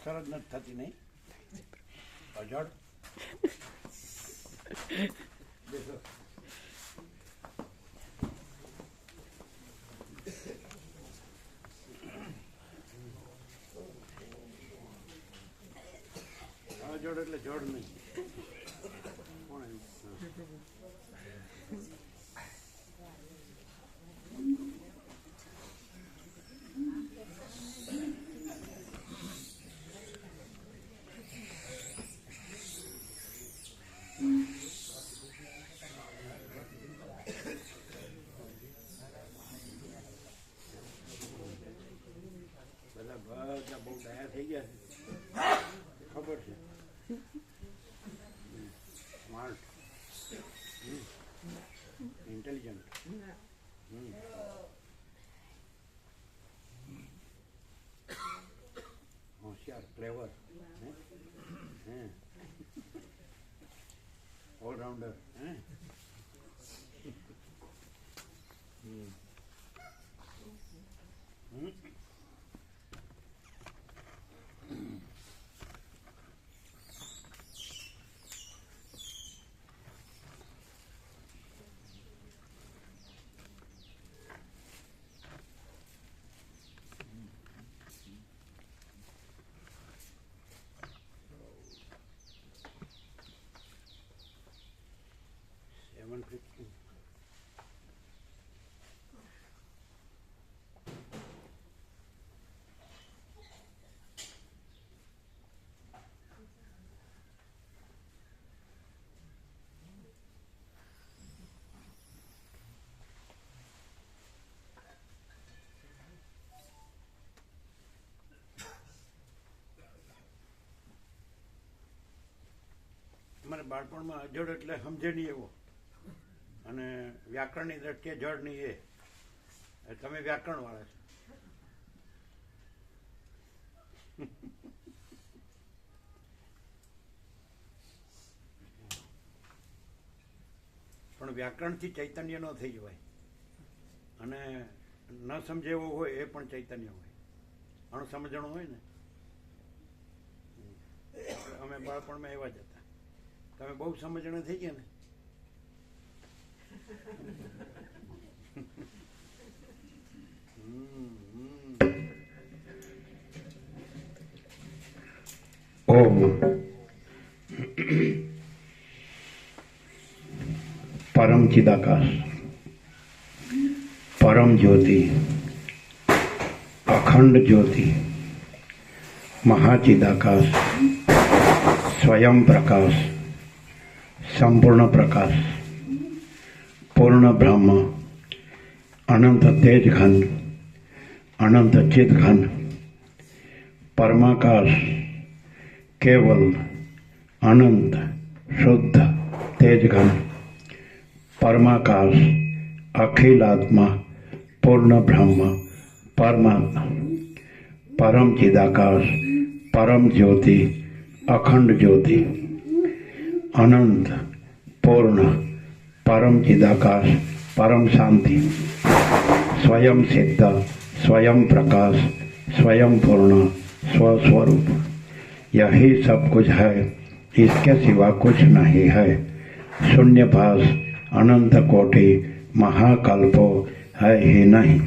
અસર જ નથી થતી નહીં અજળ દેખો અજળ એટલે જળ નહીં બધા બહુ ડાયા થઈ ગયા છે ખબર છે સ્માર્ટ ઇન્ટેલિજન્ટ હોશિયાર ક્લેવર ઓલરાઉન્ડર અમારે બાળપણમાં અજળ એટલે સમજે નહીં એવો અને વ્યાકરણની દ્રષ્ટિએ જળ નહીં એ તમે વ્યાકરણ વાળા છો પણ વ્યાકરણથી ચૈતન્ય ન થઈ જવાય અને ન સમજે એવો હોય એ પણ ચૈતન્ય હોય અણસમજણું હોય ને અમે બાળપણમાં એવા જ હતા તમે બહુ સમજણ થઈ ગયા ને ઓમ પરમ ચિદાકાશ પરમ જ્યોતિ અખંડ જ્યોતિ મહાચિદાકાશ સ્વયં પ્રકાશ સંપૂર્ણ પ્રકાશ પૂર્ણ બ્રહ્મ અનંત તેજ ઘન અનંત ચિત ઘન પરમાકાશ કેવલ અનંત શુદ્ધ તેજ ઘન પરમાકાશ અખિલાત્મા પૂર્ણ બ્રહ્મ પરમાત્મા પરમ ચિદાકાશ પરમ જ્યોતિ અખંડ જ્યોતિ અનંત પૂર્ણ પરમ ચિદાકાશ परम शांति स्वयं सिद्ध स्वयं प्रकाश स्वयं पूर्ण स्वस्वरूप यही सब कुछ है इसके सिवा कुछ नहीं है शून्यभास अनंत कोटि महाकल्पो है ही नहीं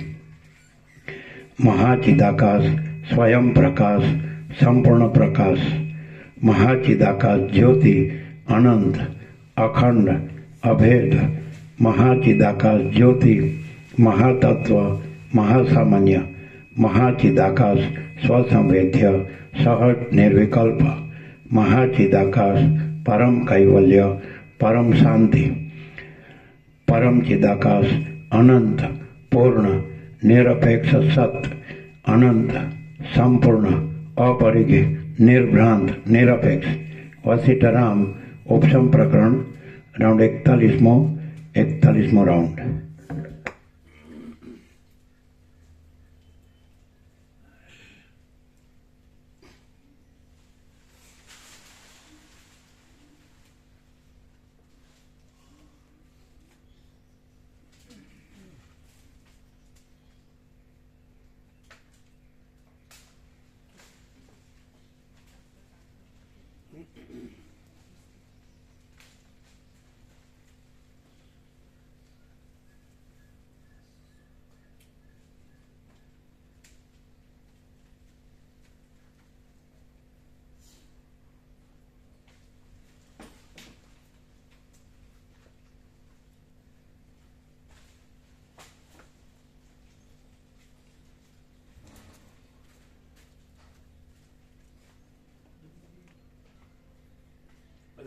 महाचिदाकाश स्वयं प्रकाश संपूर्ण प्रकाश महाचिदाकाश ज्योति अनंत अखंड अभेद महाचिदाकाश ज्योति महातत्व महासामान्य महाचिदाकाश स्वसंवेद्य सहज निर्विकल्प महाचिदाकाश परम कैवल्य परम शांति परम चिदाकाश अनंत पूर्ण निरपेक्ष सत्य अनंत संपूर्ण अपरिग्रह निर्भ्रांत निरपेक्ष वशिष्ठराम उपशम प्रकरण राउंड 41मो राउंड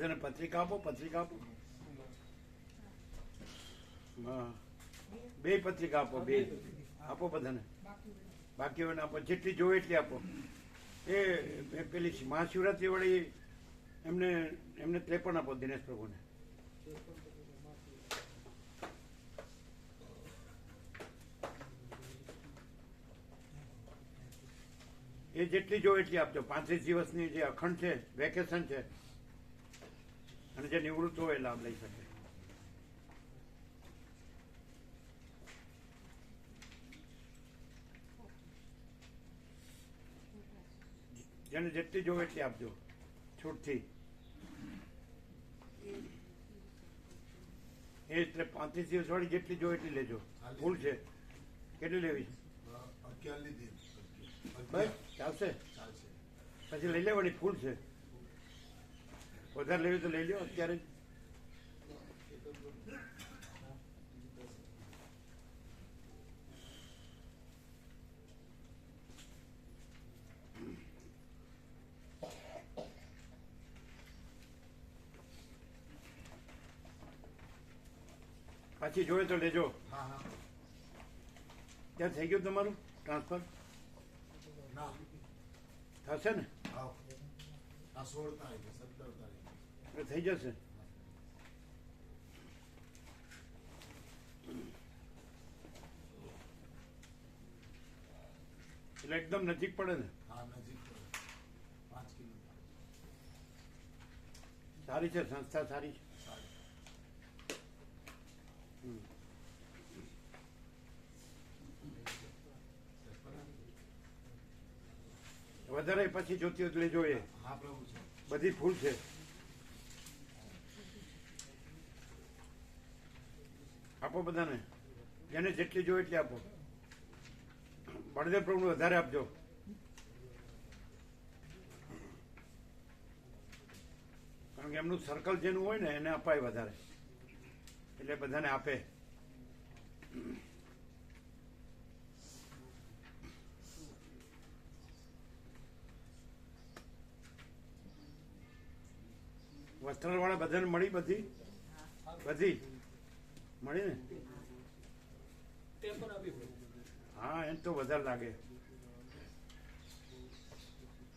બધાને પત્રિકા આપો, પત્રિકા આપો. હા, બે પત્રિકા આપો, બે આપો બધાને. બાકી હોય આપો, જેટલી જોવે એટલી આપો. એ પેલી મહાશિવરાત્રી વાળી એમને 53 આપો દિનેશ પ્રભુને. એ જેટલી જો એટલી આપજો. 35 દિવસની જે અખંડ છે, વેકેશન છે, અને જે નિવૃત્ત હોય એ લાભ લઈ શકે. જેને જેટલી જોવે એટલી આપજો છૂટથી. એ એટલે 35 દિવસ વાળી જેટલી જોવે એટલી લેજો. ફૂલ છે, કેટલી લેવી છે? બસ ચાલશે. પછી લઈ લેવાની. ફૂલ છે, વધારે લેવી તો લઈ લો અત્યારે. પાછી જોઈએ તો લેજો. ત્યાં થઈ ગયું તમારું ટ્રાન્સફર? થશે ને? થઈ જશે. એટલે એકદમ નજીક પડે ને? સારી છે સંસ્થા, સારી છે. વધારે પછી જોતી હોય લેજો. એ બધી ફૂલ છે. આપો બધાને, જેને જેટલી જોઈએ એટલી આપો. બળદેવ પ્રભુ વધારે આપજો. કારણ કે એમનું સર્કલ જેનું હોય ને એને અપાય વધારે, એટલે બધાને આપે. વસ્ત્રાલ વાળા બધાને મળી? બધી મળી ને? હા, એમ તો વધારે લાગે.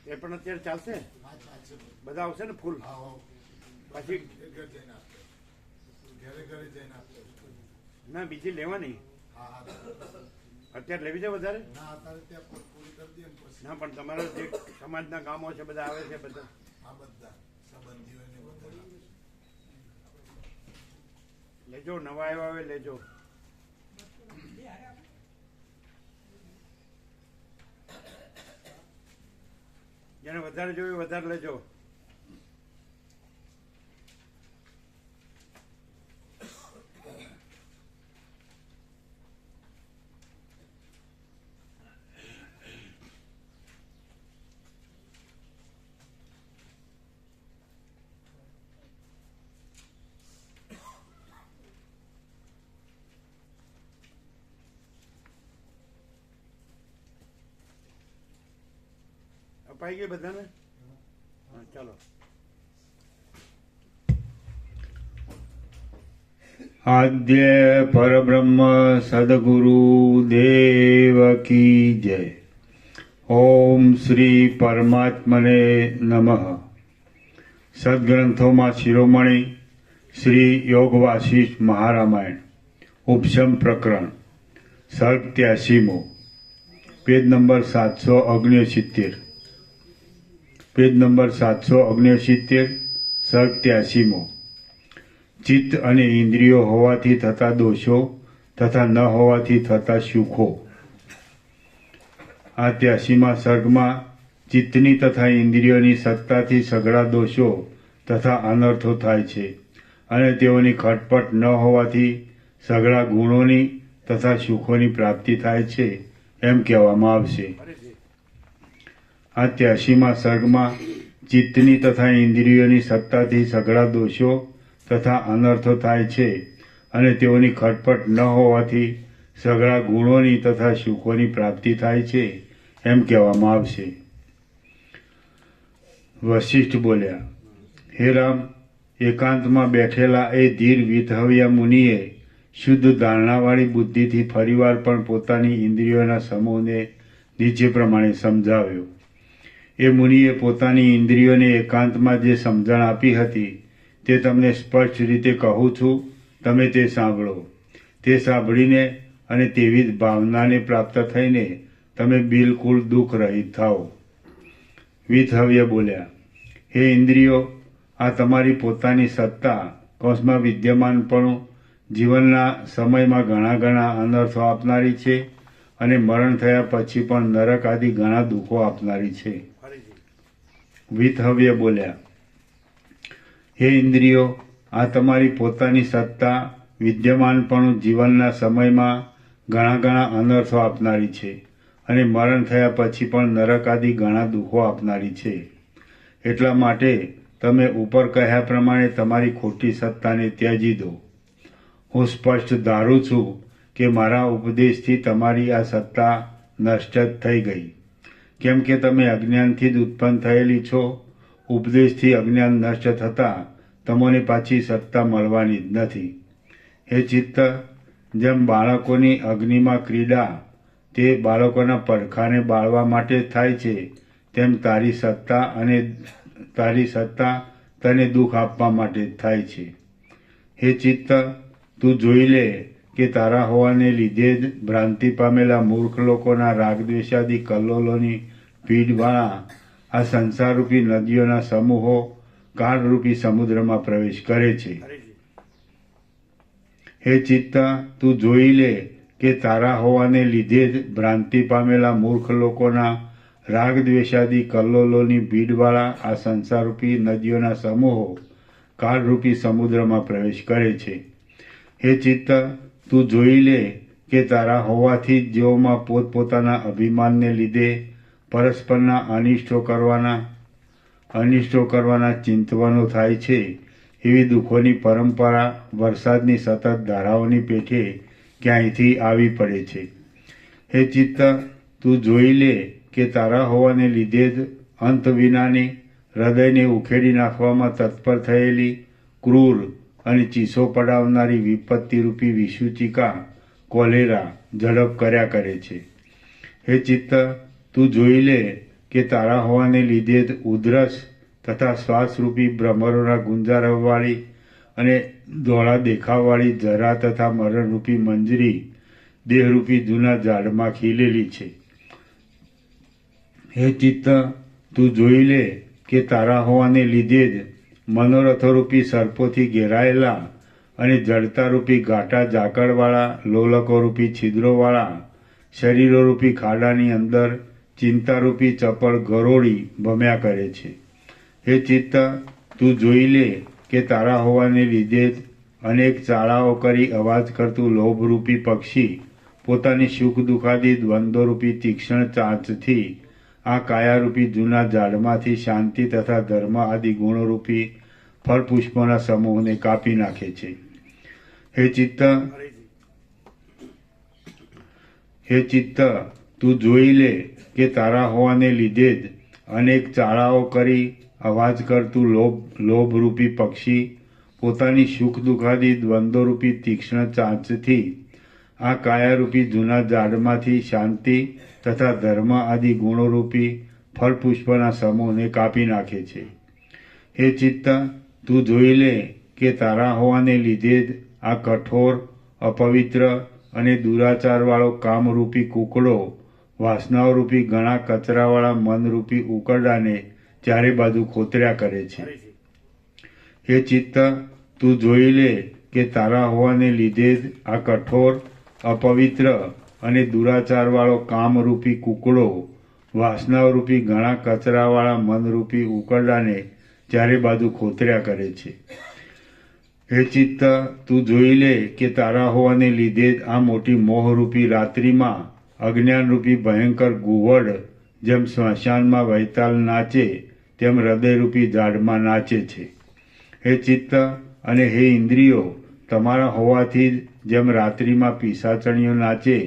એ પણ અત્યારે ચાલશે? બધા આવશે ને ફૂલ? પછી ના, બીજી લેવાની. અત્યારે લેવી છે વધારે? ના, પણ તમારા જે સમાજના કામો છે બધા આવે છે બધા. લેજો, નવા આવ્યા હોય લેજો. જેને વધારે જોયું વધારે લેજો. અપાઈ ગઈ બધાને? હા, ચાલો. આદ્ય પરબ્રહ્મ સદગુરુ દેવ કી જય. ઓમ શ્રી પરમાત્મને નમઃ. સદગ્રંથોમાં શિરોમણી શ્રી યોગ વાસિષ્ઠ મહારામાયણ ઉપશમ પ્રકરણ સર્ગ 83મો, પેજ નંબર 769. Page number 769, સર્ગ 83મો. ચિત્ત અને ઇન્દ્રિયો હોવાથી થતા દોષો તથા ન હોવાથી થતા સુખો. આ 83મા સર્ગમાં ચિત્તની તથા ઇન્દ્રિયોની સત્તાથી સઘળા દોષો તથા અનર્થો થાય છે અને તેઓની ખટપટ ન હોવાથી સઘળા ગુણોની તથા સુખોની પ્રાપ્તિ થાય છે એમ કહેવામાં આવશે. આ 83મા સર્ગમાં ચિત્તની તથા ઇન્દ્રિયોની સત્તાથી સઘળા દોષો તથા અનર્થો થાય છે અને તેઓની ખટપટ ન હોવાથી સઘળા ગુણોની તથા સુખોની પ્રાપ્તિ થાય છે એમ કહેવામાં આવશે. વશિષ્ઠ બોલ્યા, હે રામ, એકાંતમાં બેઠેલા એ ધીર વિધહવ્ય મુનિએ શુદ્ધ ધારણાવાળી બુદ્ધિથી ફરીવાર પણ પોતાની ઇન્દ્રિયોના સમૂહને નીચે પ્રમાણે સમજાવ્યો. એ મુનિએ પોતાની ઇન્દ્રિયોને એકાંતમાં જે સમજણ આપી હતી તે તમને સ્પષ્ટ રીતે કહું છું, તમે તે સાંભળો. તે સાંભળીને અને તેવી જ ભાવનાને પ્રાપ્ત થઈને તમે બિલકુલ દુઃખ રહિત થાઓ. વિધહવ્ય બોલ્યા, હે ઇન્દ્રિયો, આ તમારી પોતાની સત્તા કૌંસમાં વિદ્યમાનપણું જીવનના સમયમાં ઘણા ઘણા અનર્થો આપનારી છે અને મરણ થયા પછી પણ નરક આદિ ઘણા દુઃખો આપનારી છે. વિધહવ્ય બોલ્યા, હે ઇન્દ્રિયો, આ તમારી પોતાની સત્તા વિદ્યમાનપણું જીવનના સમયમાં ઘણા ઘણા અનર્થો આપનારી છે અને મરણ થયા પછી પણ નરક આદિ ઘણા દુઃખો આપનારી છે. એટલા માટે તમે ઉપર કહ્યા પ્રમાણે તમારી ખોટી સત્તાને ત્યજી દો. હું સ્પષ્ટ ધારું છું કે મારા ઉપદેશથી તમારી આ સત્તા નષ્ટ જ થઈ ગઈ, કેમ કે તમે અજ્ઞાનથી જ ઉત્પન્ન થયેલી છો. ઉપદેશથી અજ્ઞાન નષ્ટ થતાં તમને પાછી સત્તા મળવાની જ નથી. હે ચિત્ત, જેમ બાળકોની અગ્નિમાં ક્રીડા તે બાળકોના પડખાને બાળવા માટે થાય છે, તેમ તારી સત્તા તને દુઃખ આપવા માટે થાય છે. હે ચિત્ત, તું જોઈ લે કે તારા હોવાને લીધે જ ભ્રાંતિ પામેલા મૂર્ખ લોકોના રાગદ્વેષાદી કલ્લોલોની ભીડવાળા આ સંસારરૂપી નદીઓના સમૂહો કાળરૂપી સમુદ્રમાં પ્રવેશ કરે છે. હે ચિત્ત, તું જોઈ લે કે તારા હોવાને લીધે જ ભ્રાંતિ પામેલા મૂર્ખ લોકોના રાગદ્વેષાદી કલ્લોલોની ભીડવાળા આ સંસારરૂપી નદીઓના સમૂહો કાળરૂપી સમુદ્રમાં પ્રવેશ કરે છે. હે ચિત્ત, તું જોઈ લે કે તારા હોવાથી જ જેઓમાં પોતપોતાના અભિમાનને લીધે પરસ્પરના અનિષ્ટો કરવાના ચિંતવનો થાય છે, એવી દુઃખોની પરંપરા વરસાદની સતત ધારાઓની પેઠે ક્યાંયથી આવી પડે છે. હે ચિત્ત, તું જોઈ લે કે તારા હોવાને લીધે જ અંત વિનાની હૃદયને ઉખેડી નાખવામાં તત્પર થયેલી ક્રૂર અને ચીસો પડાવનારી વિપત્તિરૂપી વિસૂચિકા કોલેરા ઝડપ કર્યા કરે છે. હે ચિત્ત, તું જોઈ લે કે તારા હોવાને લીધે જ ઉધરસ તથા શ્વાસરૂપી ભ્રમરોના ગુંજારવવાળી અને ધોળા દેખાવવાળી જરા તથા મરણરૂપી મંજરી દેહરૂપી જૂના ઝાડમાં ખીલેલી છે. હે ચિત્ત, તું જોઈ લે કે તારા હોવાને લીધે જ મનોરથોરૂપી સર્પોથી ઘેરાયેલા અને જડતારૂપી ઘાટા ઝાકળવાળા લોલકોરૂપી છિદ્રોવાળા શરીરોરૂપી ખાડાની અંદર ચિંતારૂપી ચપળ ગરોળી ભમ્યા કરે છે. હે ચિત્ત, તું જોઈ લે કે તારા હોવાને લીધે જ અનેક ચાળાઓ કરી અવાજ કરતું લોભરૂપી પક્ષી પોતાની સુખ દુઃખાદી દ્વંદ્વરૂપી તીક્ષ્ણ ચાંચથી આ કાયારૂપી જૂના ઝાડમાંથી શાંતિ તથા ધર્મ આદિ ગુણોરૂપી ફળપુષ્પોના સમૂહને કાપી નાખે છે. હે ચિત્ત, તું જોઈ લે કે તારા હોવાને લીધે જ અનેક ચાળાઓ કરી અવાજ કરતું લોભરૂપી પક્ષી પોતાની સુખ દુઃખાદી દ્વંદ્વરૂપી તીક્ષ્ણ ચાંચથી આ કાયારૂપી જૂના ઝાડમાંથી શાંતિ તથા ધર્મ આદિ ગુણોરૂપી ફળપુષ્પના સમૂહને કાપી નાખે છે. હે ચિત્ત, તું જોઈ લે કે તારા હોવાને લીધે જ આ કઠોર, અપવિત્ર અને દુરાચારવાળો કામરૂપી કુકડો વાસનાઓરૂપી ઘણા કચરાવાળા મનરૂપી ઉકરડાને ચારે બાજુ ખોતર્યા કરે છે. હે ચિત્ત, તું જોઈ લે કે તારા હોવાને લીધે જ આ કઠોર, અપવિત્ર અને દુરાચારવાળો કામરૂપી કુકડો વાસનાઓરૂપી ઘણા કચરાવાળા મનરૂપી ઉકરડાને ચારે બાજુ ખોતર્યા કરે છે. હે ચિત્ત, તું જોઈ લે કે તારા હોવાને લીધે જ આ મોટી મોહરૂપી રાત્રિમાં અજ્ઞાનરૂપી ભયંકર ગુવડ જેમ સ્મશાનમાં વૈતાલ નાચે તેમ હૃદયરૂપી ઝાડમાં નાચે છે. હે ચિત્ત અને હે ઇન્દ્રિયો, તમારા હોવાથી જ જેમ રાત્રિમાં પિશાચણીઓ નાચે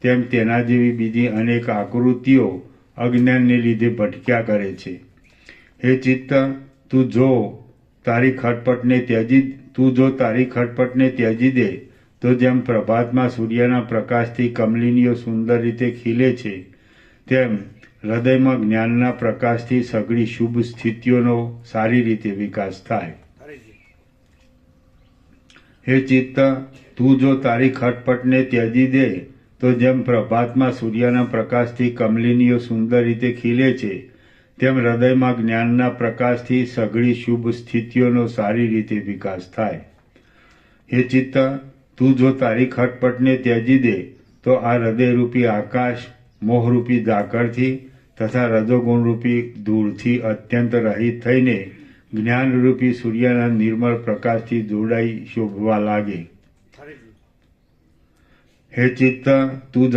તેમ તેના જેવી બીજી અનેક આકૃતિઓ અજ્ઞાનને લીધે ભટક્યા કરે છે. હે ચિત્ત, તું જો તારી ખટપટને ત્યજી દે તો જેમ પ્રભાતમાં સૂર્યના પ્રકાશથી કમલિનીઓ સુંદર રીતે ખીલે છે, તેમ હૃદયમાં જ્ઞાનના પ્રકાશથી સઘળી શુભ સ્થિતિઓનો સારી રીતે વિકાસ થાય. હે ચિત્ત, તું જો તારી ખટપટને ત્યજી દે તો જેમ પ્રભાતમાં સૂર્યના પ્રકાશથી કમલિનીઓ સુંદર રીતે ખીલે છે, તેમ હૃદયમાં જ્ઞાનના પ્રકાશથી સઘળી શુભ સ્થિતિઓનો સારી રીતે વિકાસ થાય. હે ચિત્ત, તું જો તારી ખટપટને ત્યજી દે તો આ હૃદયરૂપી આકાશ મોહરૂપી ઝાકળથી તથા રજોગુણરૂપી ધૂળથી અત્યંત રહિત થઈને જ્ઞાનરૂપી સૂર્યના નિર્મળ પ્રકાશથી જોડાઈ શોભવા લાગે. હે ચિત્ત, તું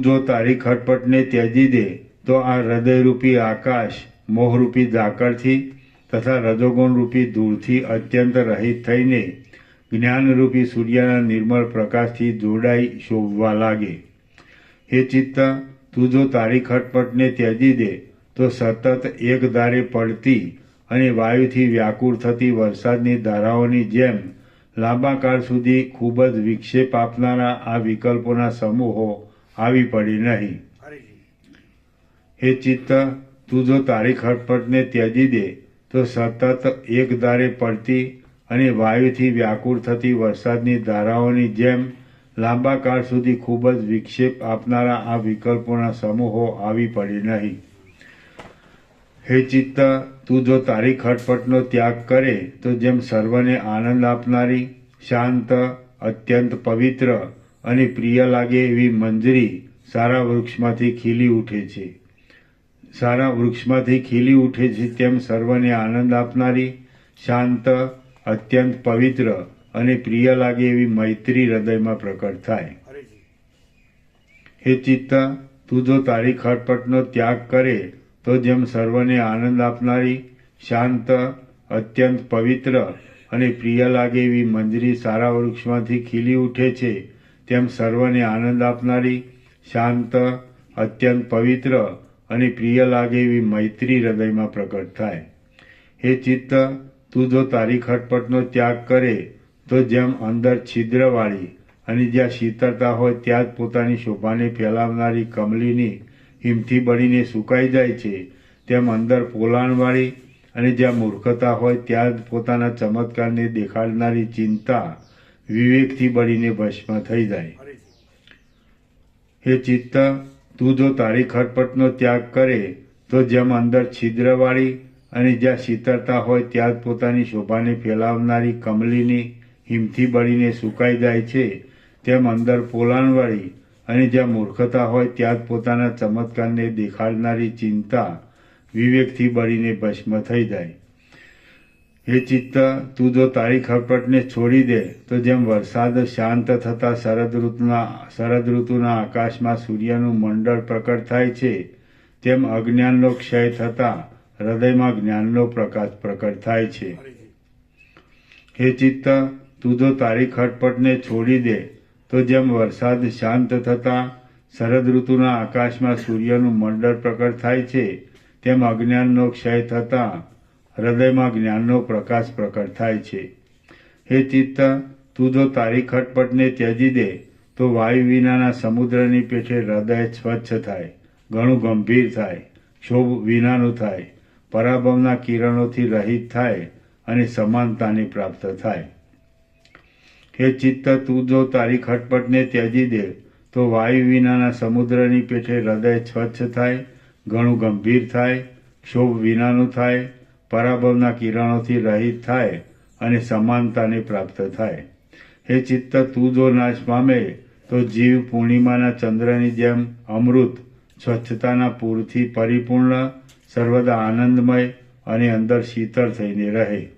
જો તારી ખટપટને ત્યજી દે તો આ હૃદયરૂપી આકાશ મોહરૂપી ઝાકળથી તથા રજોગુણરૂપી ધૂળથી અત્યંત રહિત થઈને જ્ઞાનરૂપી સૂર્યના નિર્મળ પ્રકાશથી જોડાઈ શોભવા લાગે. હે ચિત્ત, તું જો તારી ખટપટને ત્યજી દે તો સતત એક ધારે પડતી અને વાયુથી વ્યાકુળ થતી વરસાદની ધારાઓની જેમ લાંબા કાળ સુધી ખૂબ જ વિક્ષેપ આપનારા આ વિકલ્પોના સમૂહો આવી પડે નહીં. હે ચિત્ત, તું જો તારી ખટપટને ત્યજી દે તો સતત એક ધારે પડતી અને વાયુથી વ્યાકુળ થતી વરસાદની ધારાઓની જેમ લાંબા કાળ સુધી ખૂબ જ વિક્ષેપ આપનારા આ વિકલ્પોના સમૂહો આવી પડે નહીં. હે ચિત્ત, તું જો તારી ખટપટનો ત્યાગ કરે તો જેમ સર્વને આનંદ આપનારી શાંત અત્યંત પવિત્ર અને પ્રિય લાગે એવી મંજરી સારા વૃક્ષમાંથી ખીલી ઉઠે છે, તેમ સર્વને આનંદ આપનારી શાંત અત્યંત પવિત્ર અને પ્રિય લાગે એવી મૈત્રી હૃદયમાં પ્રકટ થાય. હે ચિત્ત, તું જો તારી ખટપટનો ત્યાગ કરે તો જેમ સર્વને આનંદ આપનારી શાંત અત્યંત પવિત્ર અને પ્રિય લાગે એવી મંજરી સારા વૃક્ષમાંથી ખીલી ઉઠે છે, તેમ સર્વને આનંદ આપનારી શાંત અત્યંત પવિત્ર અને પ્રિય લાગે એવી મૈત્રી હૃદયમાં પ્રકટ થાય. હે ચિત્ત, તું જો તારી ખટપટનો ત્યાગ કરે તો જેમ અંદર છિદ્રવાળી અને જ્યાં શીતળતા હોય ત્યાં જ પોતાની શોભાને ફેલાવનારી કમલીની હિમથી બળીને સુકાઈ જાય છે, તેમ અંદર પોલાણવાળી અને જ્યાં મૂર્ખતા હોય ત્યાં જ પોતાના ચમત્કારને દેખાડનારી ચિંતા વિવેકથી બળીને ભસ્મ થઈ જાય. હે ચિત્ત, તું જો તારી ખટપટનો ત્યાગ કરે તો જેમ અંદર છિદ્રવાળી અને જ્યાં શીતળતા હોય ત્યાં જ પોતાની શોભાને ફેલાવનારી કમલીની હિમથી બળીને સુકાઈ જાય છે, તેમ અંદર પોલાણવાળી અને જ્યાં મૂર્ખતા હોય ત્યાં જ પોતાના ચમત્કારને દેખાડનારી ચિંતા વિવેકથી બળીને ભસ્મ થઈ જાય. હે ચિત્ત, તું જો તારી ખટપટને છોડી દે તો જેમ વરસાદ શાંત થતા શરદ ઋતુના આકાશમાં સૂર્યનું મંડળ પ્રકટ થાય છે, તેમ અજ્ઞાનનો ક્ષય થતા હૃદયમાં જ્ઞાનનો પ્રકાશ પ્રકટ થાય છે. હે ચિત્ત, તું જો તારી ખટપટને છોડી દે તો જેમ વરસાદ શાંત થતા શરદ ઋતુના આકાશમાં સૂર્યનું મંડળ પ્રકટ થાય છે, તેમ અજ્ઞાનનો ક્ષય થતા હૃદયમાં જ્ઞાનનો પ્રકાશ પ્રકટ થાય છે. હે ચિત્ત, તું જો તારી ખટપટને ત્યજી દે તો વાયુ વિનાના સમુદ્રની પેઠે હૃદય સ્વચ્છ થાય, ઘણું ગંભીર થાય, ક્ષોભ વિનાનું થાય, પરાભવના કિરણોથી રહિત થાય અને સમાનતાને પ્રાપ્ત થાય. હે ચિત્ત, તું જો તારી ખટપટને ત્યજી દે તો વાયુ વિનાના સમુદ્રની પેઠે હૃદય સ્વચ્છ થાય, ઘણું ગંભીર થાય, ક્ષોભ વિનાનું થાય, પરાભવના કિરણોથી રહિત થાય અને સમાનતાને પ્રાપ્ત થાય. હે ચિત્ત, તું જો નાશ પામે તો જીવ પૂર્ણિમાના ચંદ્રની જેમ અમૃત સ્વચ્છતાના પૂરથી પરિપૂર્ણ સર્વદા આનંદમય અને અંદર શીતળ થઈને રહે.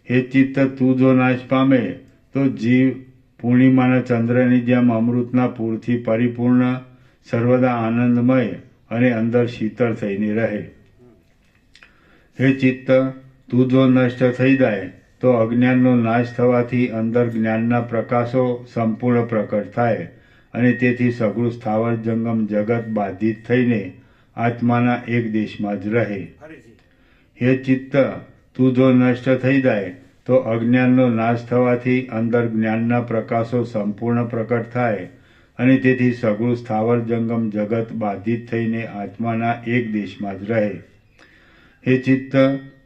હે ચિત્ત, તું જો નાશ પામે તો જીવ પૂર્ણિમાના ચંદ્રની જેમ અમૃતના પૂરથી પરિપૂર્ણ સર્વદા આનંદમય અને અંદર શીતળ થઈને રહે. હે ચિત્ત, તું જો નષ્ટ થઈ જાય તો અજ્ઞાનનો નાશ થવાથી અંદર જ્ઞાનના પ્રકાશો સંપૂર્ણ પ્રકટ થાય અને તેથી સઘળું સ્થાવર જંગમ જગત બાધિત થઈને આત્માના એક દેશમાં જ રહે. હે ચિત્ત, તું જો નષ્ટ થઈ જાય તો અજ્ઞાનનો નાશ થવાથી અંદર જ્ઞાનના પ્રકાશો સંપૂર્ણ પ્રકટ થાય અને તેથી સગળું સ્થાવર જંગમ જગત બાધિત થઈને આત્માના એક દેશમાં જ રહે. હે ચિત્ત,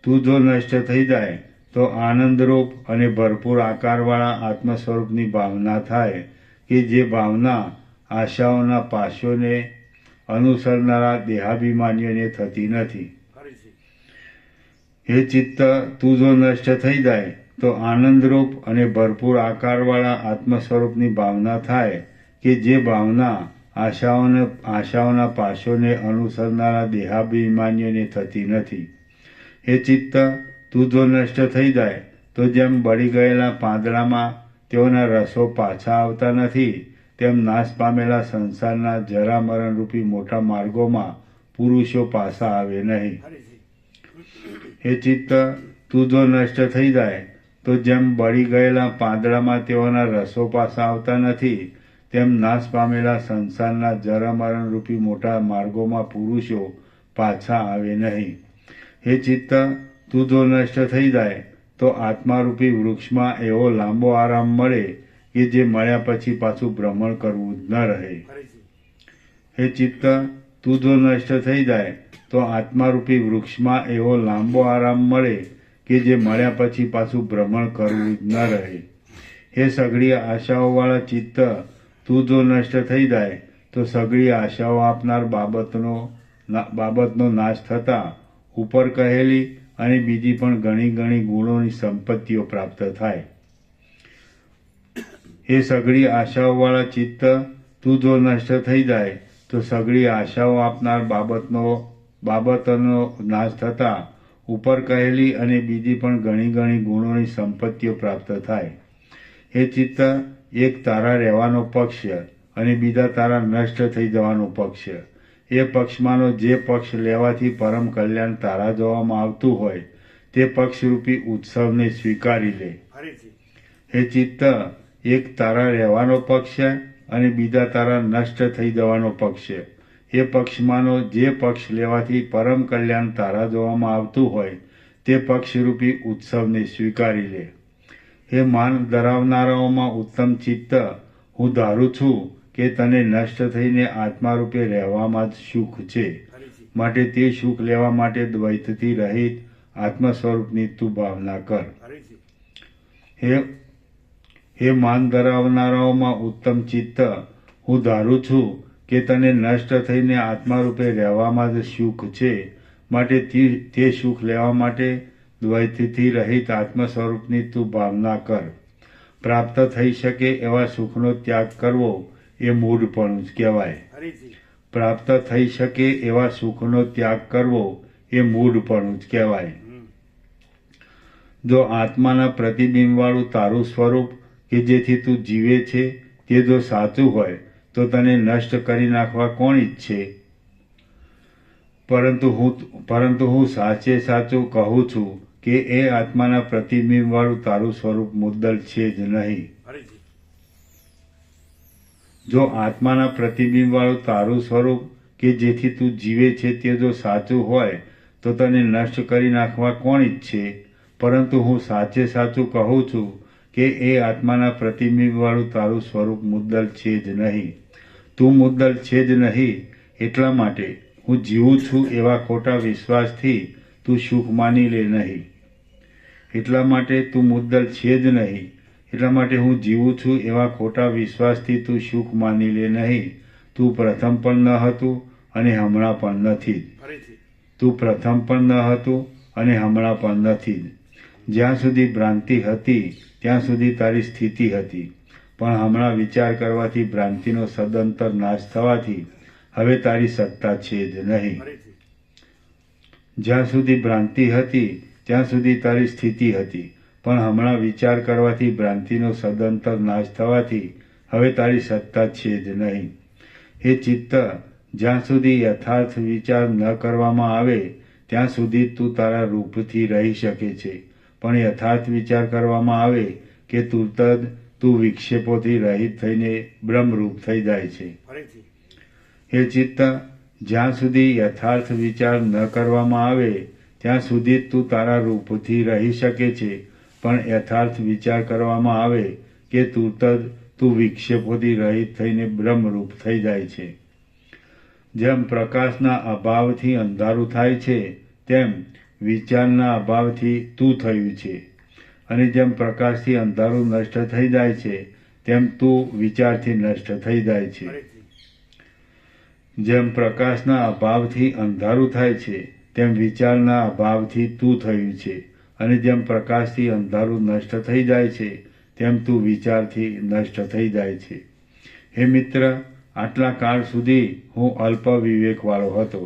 તું જો નષ્ટ થઈ જાય તો આનંદરૂપ અને ભરપૂર આકારવાળા આત્મ સ્વરૂપની ભાવના થાય કે જે ભાવના આશાઓના પાશોને અનુસરનારા દેહાભિમાનીઓને થતી નથી. હે ચિત્ત, તું જો નષ્ટ થઈ જાય તો આનંદરૂપ અને ભરપૂર આકારવાળા આત્મ સ્વરૂપની ભાવના થાય કે જે ભાવના આશાઓના પાશોને અનુસરનારા દેહાભિમાનીઓને થતી નથી. હે ચિત્ત, તું જો નષ્ટ થઈ જાય તો જેમ બળી ગયેલા પાંદડામાં તેઓના રસો પાછા આવતા નથી તેમ નાશ પામેલા સંસારના જરા મરણરૂપી મોટા માર્ગોમાં પુરુષો પાછા આવે નહીં. હે ચિત્ત, તું જો નષ્ટ થઈ જાય તો જેમ બળી ગયેલા પાંદડામાં તેઓના રસો પાછા આવતા નથી તેમ નાશ પામેલા સંસારના જરા મરણરૂપી મોટા માર્ગોમાં પુરુષો પાછા આવે નહીં. હે ચિત્ત, તું જો નષ્ટ થઈ જાય તો આત્મારૂપી વૃક્ષમાં એવો લાંબો આરામ મળે કે જે મળ્યા પછી પાછું ભ્રમણ કરવું જ ન રહે. હે ચિત્ત, તું જો નષ્ટ થઈ જાય તો આત્મારૂપી વૃક્ષમાં એવો લાંબો આરામ મળે કે જે મળ્યા પછી પાછું ભ્રમણ કરવું જ ન રહે. હે સઘળી આશાઓવાળા ચિત્ત, તું જો નષ્ટ થઈ જાય તો સઘળી આશાઓ આપનાર બાબતનો નાશ થતાં ઉપર કહેલી અને બીજી પણ ઘણી ઘણી ગુણોની સંપત્તિઓ પ્રાપ્ત થાય. એ સઘળી આશાઓવાળા ચિત્ત, તું જો નષ્ટ થઈ જાય તો સઘળી આશાઓ આપનાર બાબતનો નાશ થતાં ઉપર કહેલી અને બીજી પણ ઘણી ઘણી ગુણોની સંપત્તિઓ પ્રાપ્ત થાય. એ ચિત્ત, એક તારા રહેવાનો પક્ષ અને બીજા તારા નષ્ટ થઈ જવાનો પક્ષ, એ પક્ષમાંનો જે પક્ષ લેવાથી પરમ કલ્યાણ તારા જોવામાં આવતું હોય તે પક્ષરૂપી ઉત્સવને સ્વીકારી લે. હે ચિત્ત, એક તારા રહેવાનો પક્ષ અને બીજા તારા નષ્ટ થઈ જવાનો પક્ષ, એ પક્ષમાંનો જે પક્ષ લેવાથી પરમ કલ્યાણ તારા જોવામાં આવતું હોય તે પક્ષરૂપી ઉત્સવને સ્વીકારી લે. હે માન ધરાવનારાઓમાં ઉત્તમ ચિત્ત, હું ધારું છું કે તને નષ્ટ થઈને આત્મારૂપે રહેવામાં જ સુખ છે, માટે તે સુખ લેવા માટે દ્વૈતથી રહિત આત્મ સ્વરૂપની તું ભાવના કર. હે માન ધરાવનારાઓમાં ઉત્તમ ચિત્ત, હું ધારું છું કે તને નષ્ટ થઈને આત્મારૂપે રહેવામાં જ સુખ છે, માટે તે સુખ લેવા માટે દ્વૈતથી રહિત આત્મ સ્વરૂપની તું ભાવના કર. પ્રાપ્ત થઈ શકે એવા સુખનો ત્યાગ કરવો એ મૂઢપણું જ કહેવાય. પ્રાપ્ત થઈ શકે એવા સુખનો ત્યાગ કરવો એ મૂઢપણું જ કહેવાય. જો આત્માના પ્રતિબિંબવાળું તારું સ્વરૂપ કે જેથી તું જીવે છે તે જો સાચું હોય તો તને નષ્ટ કરી નાખવા કોણ ઈચ્છે? પરંતુ હું સાચે સાચું કહું છું કે એ આત્માના પ્રતિબિંબવાળું તારું સ્વરૂપ મુદ્દલ છે જ નહીં. જો આત્માના પ્રતિબિંબવાળું તારું સ્વરૂપ કે જેથી તું જીવે છે તે જો સાચું હોય તો તને નષ્ટ કરી નાખવા કોણ ઈચ્છે? પરંતુ હું સાચે સાચું કહું છું કે એ આત્માના પ્રતિબિંબવાળું તારું સ્વરૂપ મુદ્દલ છે જ નહીં. તું મુદ્દલ છે જ નહીં એટલા માટે હું જીવું છું એવા ખોટા વિશ્વાસથી તું સુખ માની લે નહીં. એટલા માટે તું મુદ્દલ છે જ નહીં એટલા માટે હું જીવું છું એવા ખોટા વિશ્વાસથી તું સુખ માની લે નહીં. તું પ્રથમ પણ ન હતું અને હમણાં પણ નથી. તું પ્રથમ પણ ન હતું અને હમણાં પણ નથી. જ્યાં સુધી ભ્રાંતિ હતી ત્યાં સુધી તારી સ્થિતિ હતી, પણ હમણાં વિચાર કરવાથી ભ્રાંતિનો સદંતર નાશ થવાથી હવે તારી સત્તા છે જ નહીં. જ્યાં સુધી ભ્રાંતિ હતી ત્યાં સુધી તારી સ્થિતિ હતી, પણ હમણાં વિચાર કરવાથી ભ્રાંતિનો સદંતર નાશ થવાથી હવે તારી સત્તા છે જ નહીં. હે ચિત્ત, જ્યાં સુધી યથાર્થ વિચાર ન કરવામાં આવે ત્યાં સુધી તું તારા રૂપથી રહી શકે છે, પણ યથાર્થ વિચાર કરવામાં આવે કે તુરત જ તું વિક્ષેપોથી રહિત થઈને બ્રહ્મરૂપ થઈ જાય છે. હે ચિત્ત, જ્યાં સુધી યથાર્થ વિચાર ન કરવામાં આવે ત્યાં સુધી તું તારા રૂપથી રહી શકે છે, પણ યથાર્થ વિચાર કરવામાં આવે કે તુરત જ તું વિક્ષેપોથી રહિત થઈને બ્રહ્મરૂપ થઈ જાય છે. જેમ પ્રકાશના અભાવથી અંધારું થાય છે, તેમ વિચારના અભાવથી તું થયું છે. અને જેમ પ્રકાશથી અંધારું નષ્ટ થઈ જાય છે, તેમ તું વિચારથી નષ્ટ થઈ જાય છે. જેમ પ્રકાશના અભાવથી અંધારું થાય છે, તેમ વિચારના અભાવથી તું થયું છે. અને જેમ પ્રકાશથી અંધારું નષ્ટ થઈ જાય છે, તેમ તું વિચારથી નષ્ટ થઈ જાય છે. હે મિત્ર, આટલા કાળ સુધી હું અલ્પ વિવેકવાળો હતો,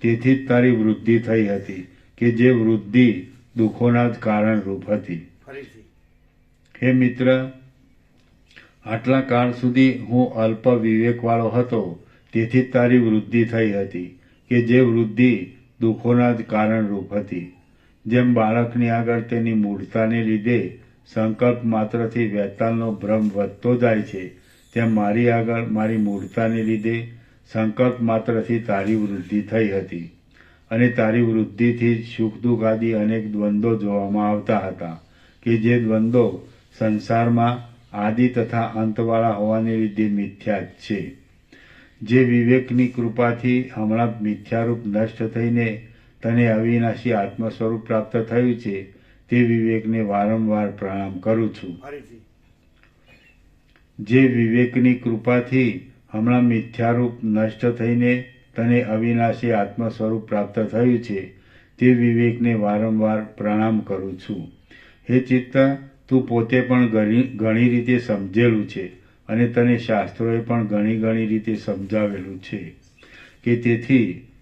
તેથી જ તારી વૃદ્ધિ થઈ હતી, કે જે વૃદ્ધિ દુઃખોના જ કારણરૂપ હતી. હે મિત્ર, આટલા કાળ સુધી હું અલ્પ વિવેકવાળો હતો, તેથી જ તારી વૃદ્ધિ થઈ હતી, કે જે વૃદ્ધિ દુઃખોના જ કારણરૂપ હતી. જેમ બાળકની આગળ તેની મૂળતાને લીધે સંકલ્પ માત્રથી વેતાલનો ભ્રમ વધતો જાય છે, તેમ મારી આગળ મારી મૂળતાને લીધે સંકલ્પ માત્રથી તારી વૃદ્ધિ થઈ હતી. અને તારી વૃદ્ધિથી જ સુખ દુઃખ આદિ અનેક દ્વંદ્વો જોવામાં આવતા હતા, કે જે દ્વંદ્વો સંસારમાં આદિ તથા અંતવાળા હોવાને લીધે મિથ્યા જ છે. જે વિવેકની કૃપાથી હમણાં મિથ્યારૂપ નષ્ટ થઈને તને અવિનાશી આત્મ સ્વરૂપ પ્રાપ્ત થયું છે, તે વિવેકને વારંવાર પ્રણામ કરું છું. જે વિવેકની કૃપાથી હમણાં મિથ્યારૂપ નષ્ટ થઈને તને અવિનાશી આત્મ સ્વરૂપ પ્રાપ્ત થયું છે, તે વિવેકને વારંવાર પ્રણામ કરું છું. હે ચિત્ત, તું પોતે પણ ઘણી રીતે સમજેલું છે, અને તને શાસ્ત્રોએ પણ ઘણી રીતે સમજાવેલું છે,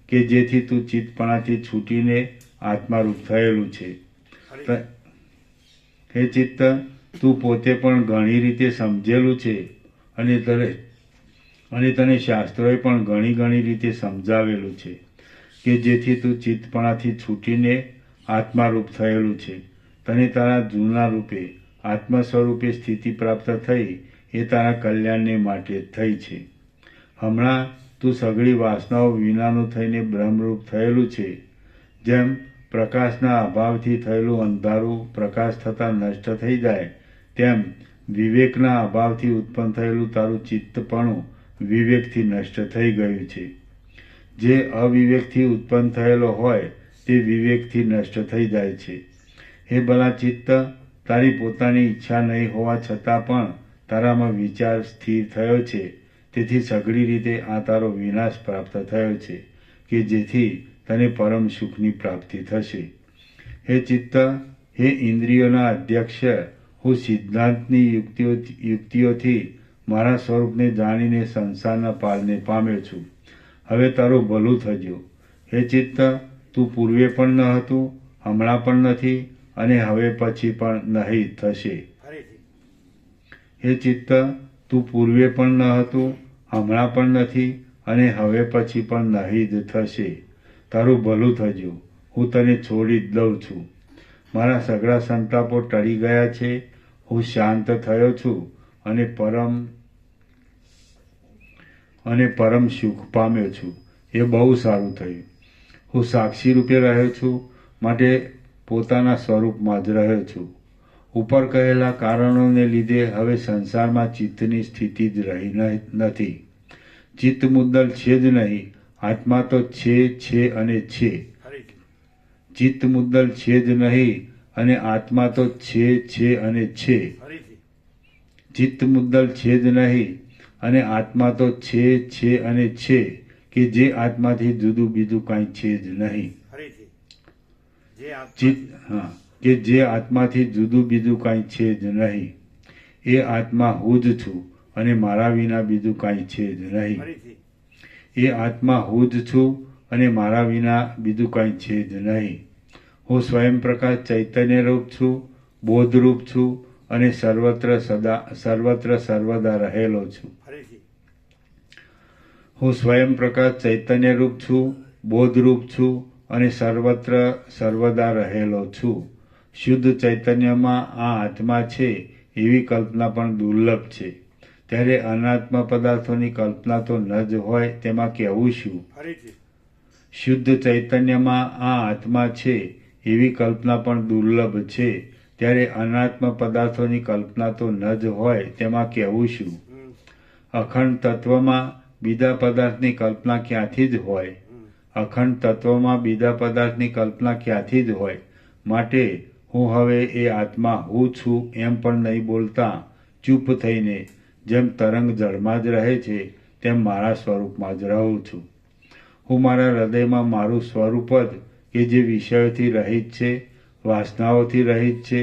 કે જેથી તું ચિત્તપણાથી છૂટીને આત્મારૂપ થયેલું છે. હે ચિત્ત, તું પોતે પણ ઘણી રીતે સમજેલું છે, અને તને શાસ્ત્રોએ પણ ઘણી રીતે સમજાવેલું છે, કે જેથી તું ચિત્તપણાથી છૂટીને આત્મારૂપ થયેલું છે. તને તારા જૂના રૂપે આત્મ સ્વરૂપે સ્થિતિ પ્રાપ્ત થઈ, એ તારા કલ્યાણને માટે જ થઈ છે. હમણાં તું સઘળી વાસનાઓ વિનાનું થઈને બ્રહ્મરૂપ થયેલું છે. જેમ પ્રકાશના અભાવથી થયેલું અંધારું પ્રકાશ થતાં નષ્ટ થઈ જાય, તેમ વિવેકના અભાવથી ઉત્પન્ન થયેલું તારું ચિત્તપણું વિવેકથી નષ્ટ થઈ ગયું છે. જે અવિવેકથી ઉત્પન્ન થયેલો હોય તે વિવેકથી નષ્ટ થઈ જાય છે. હે ભલા ચિત્ત, તારી પોતાની ઈચ્છા નહીં હોવા છતાં પણ તારામાં વિચાર સ્થિર થયો છે, તેથી સઘળી રીતે આ તારો વિનાશ પ્રાપ્ત થયો છે, કે જેથી તને પરમ સુખની પ્રાપ્તિ થશે. હે ચિત્ત, હે ઇન્દ્રિયોના અધ્યક્ષ, હું સિદ્ધાંતની યુક્તિઓથી મારા સ્વરૂપને જાણીને સંસારના પાલને પામ્યો છું. હવે તારું ભલું થજો. હે ચિત્ત, તું પૂર્વે પણ ન હતું, હમણાં પણ નથી, અને હવે પછી પણ નહીં થશે. હે ચિત્ત, તું પૂર્વે પણ ન હતું, હમણાં પણ નથી, અને હવે પછી પણ નહીં જ થશે. તારું ભલું થજો. હું તને છોડી જ દઉં છું. મારા સઘળા સંતાપો ટળી ગયા છે. હું શાંત થયો છું, અને પરમ સુખ પામ્યો છું. એ બહુ સારું થયું. હું સાક્ષી રૂપે રહ્યો છું, માટે પોતાના સ્વરૂપમાં જ રહ્યો છું. ઉપર કહેલા કારણોને લીધે હવે સંસારમાં ચિત્તની સ્થિતિ જ રહી નથી. ચિત્ત મુદ્દલ છે જ નહીં, આત્મા તો છે અને છે. ચિત્ત મુદ્દલ છે જ નહીં, અને આત્મા તો છે અને છે. ચિત્ત મુદ્દલ છે જ નહીં, અને આત્મા તો છે અને છે, કે જે આત્માથી જુદું બીજું કાંઈ છે જ નહીં. કે જે આત્માથી જુદું બીજું કાંઈ છે જ નહીં. એ આત્મા હું જ છું, અને મારા વિના બીજું કાંઈ છે જ નહીં. એ આત્મા હું જ છું, અને મારા વિના બીજું કાંઈ છે જ નહીં. હું સ્વયં પ્રકાશ ચૈતન્ય રૂપ છું, બોધરૂપ છું, અને સર્વત્ર સર્વદા રહેલો છું. હું સ્વયં પ્રકાશ ચૈતન્ય રૂપ છું, બોધરૂપ છું, અને સર્વત્ર સર્વદા રહેલો છું. શુદ્ધ ચૈતન્યમાં આ આત્મા છે એવી કલ્પના પણ દુર્લભ છે. ત્યારે અનાત્મા પદાર્થોની કલ્પના તો ન જ હોય તેમાં કહેવું શું? શુદ્ધ ચૈતન્યમાં આ આત્મા છે એવી કલ્પના પણ દુર્લભ છે, ત્યારે અનાત્મ પદાર્થોની કલ્પના તો ન જ હોય તેમાં કહેવું શું? અખંડ તત્વમાં બીજા પદાર્થની કલ્પના ક્યાંથી જ હોય? અખંડ તત્વમાં બીજા પદાર્થની કલ્પના ક્યાંથી જ હોય? માટે હું હવે એ આત્મા હું છું એમ પણ નહીં બોલતા ચૂપ થઈને જેમ તરંગ જળમાં જ રહે છે તેમ મારા સ્વરૂપમાં જ રહું છું. હું મારા હૃદયમાં મારું સ્વરૂપ જ કે જે વિષયોથી રહિત છે, વાસનાઓથી રહિત છે,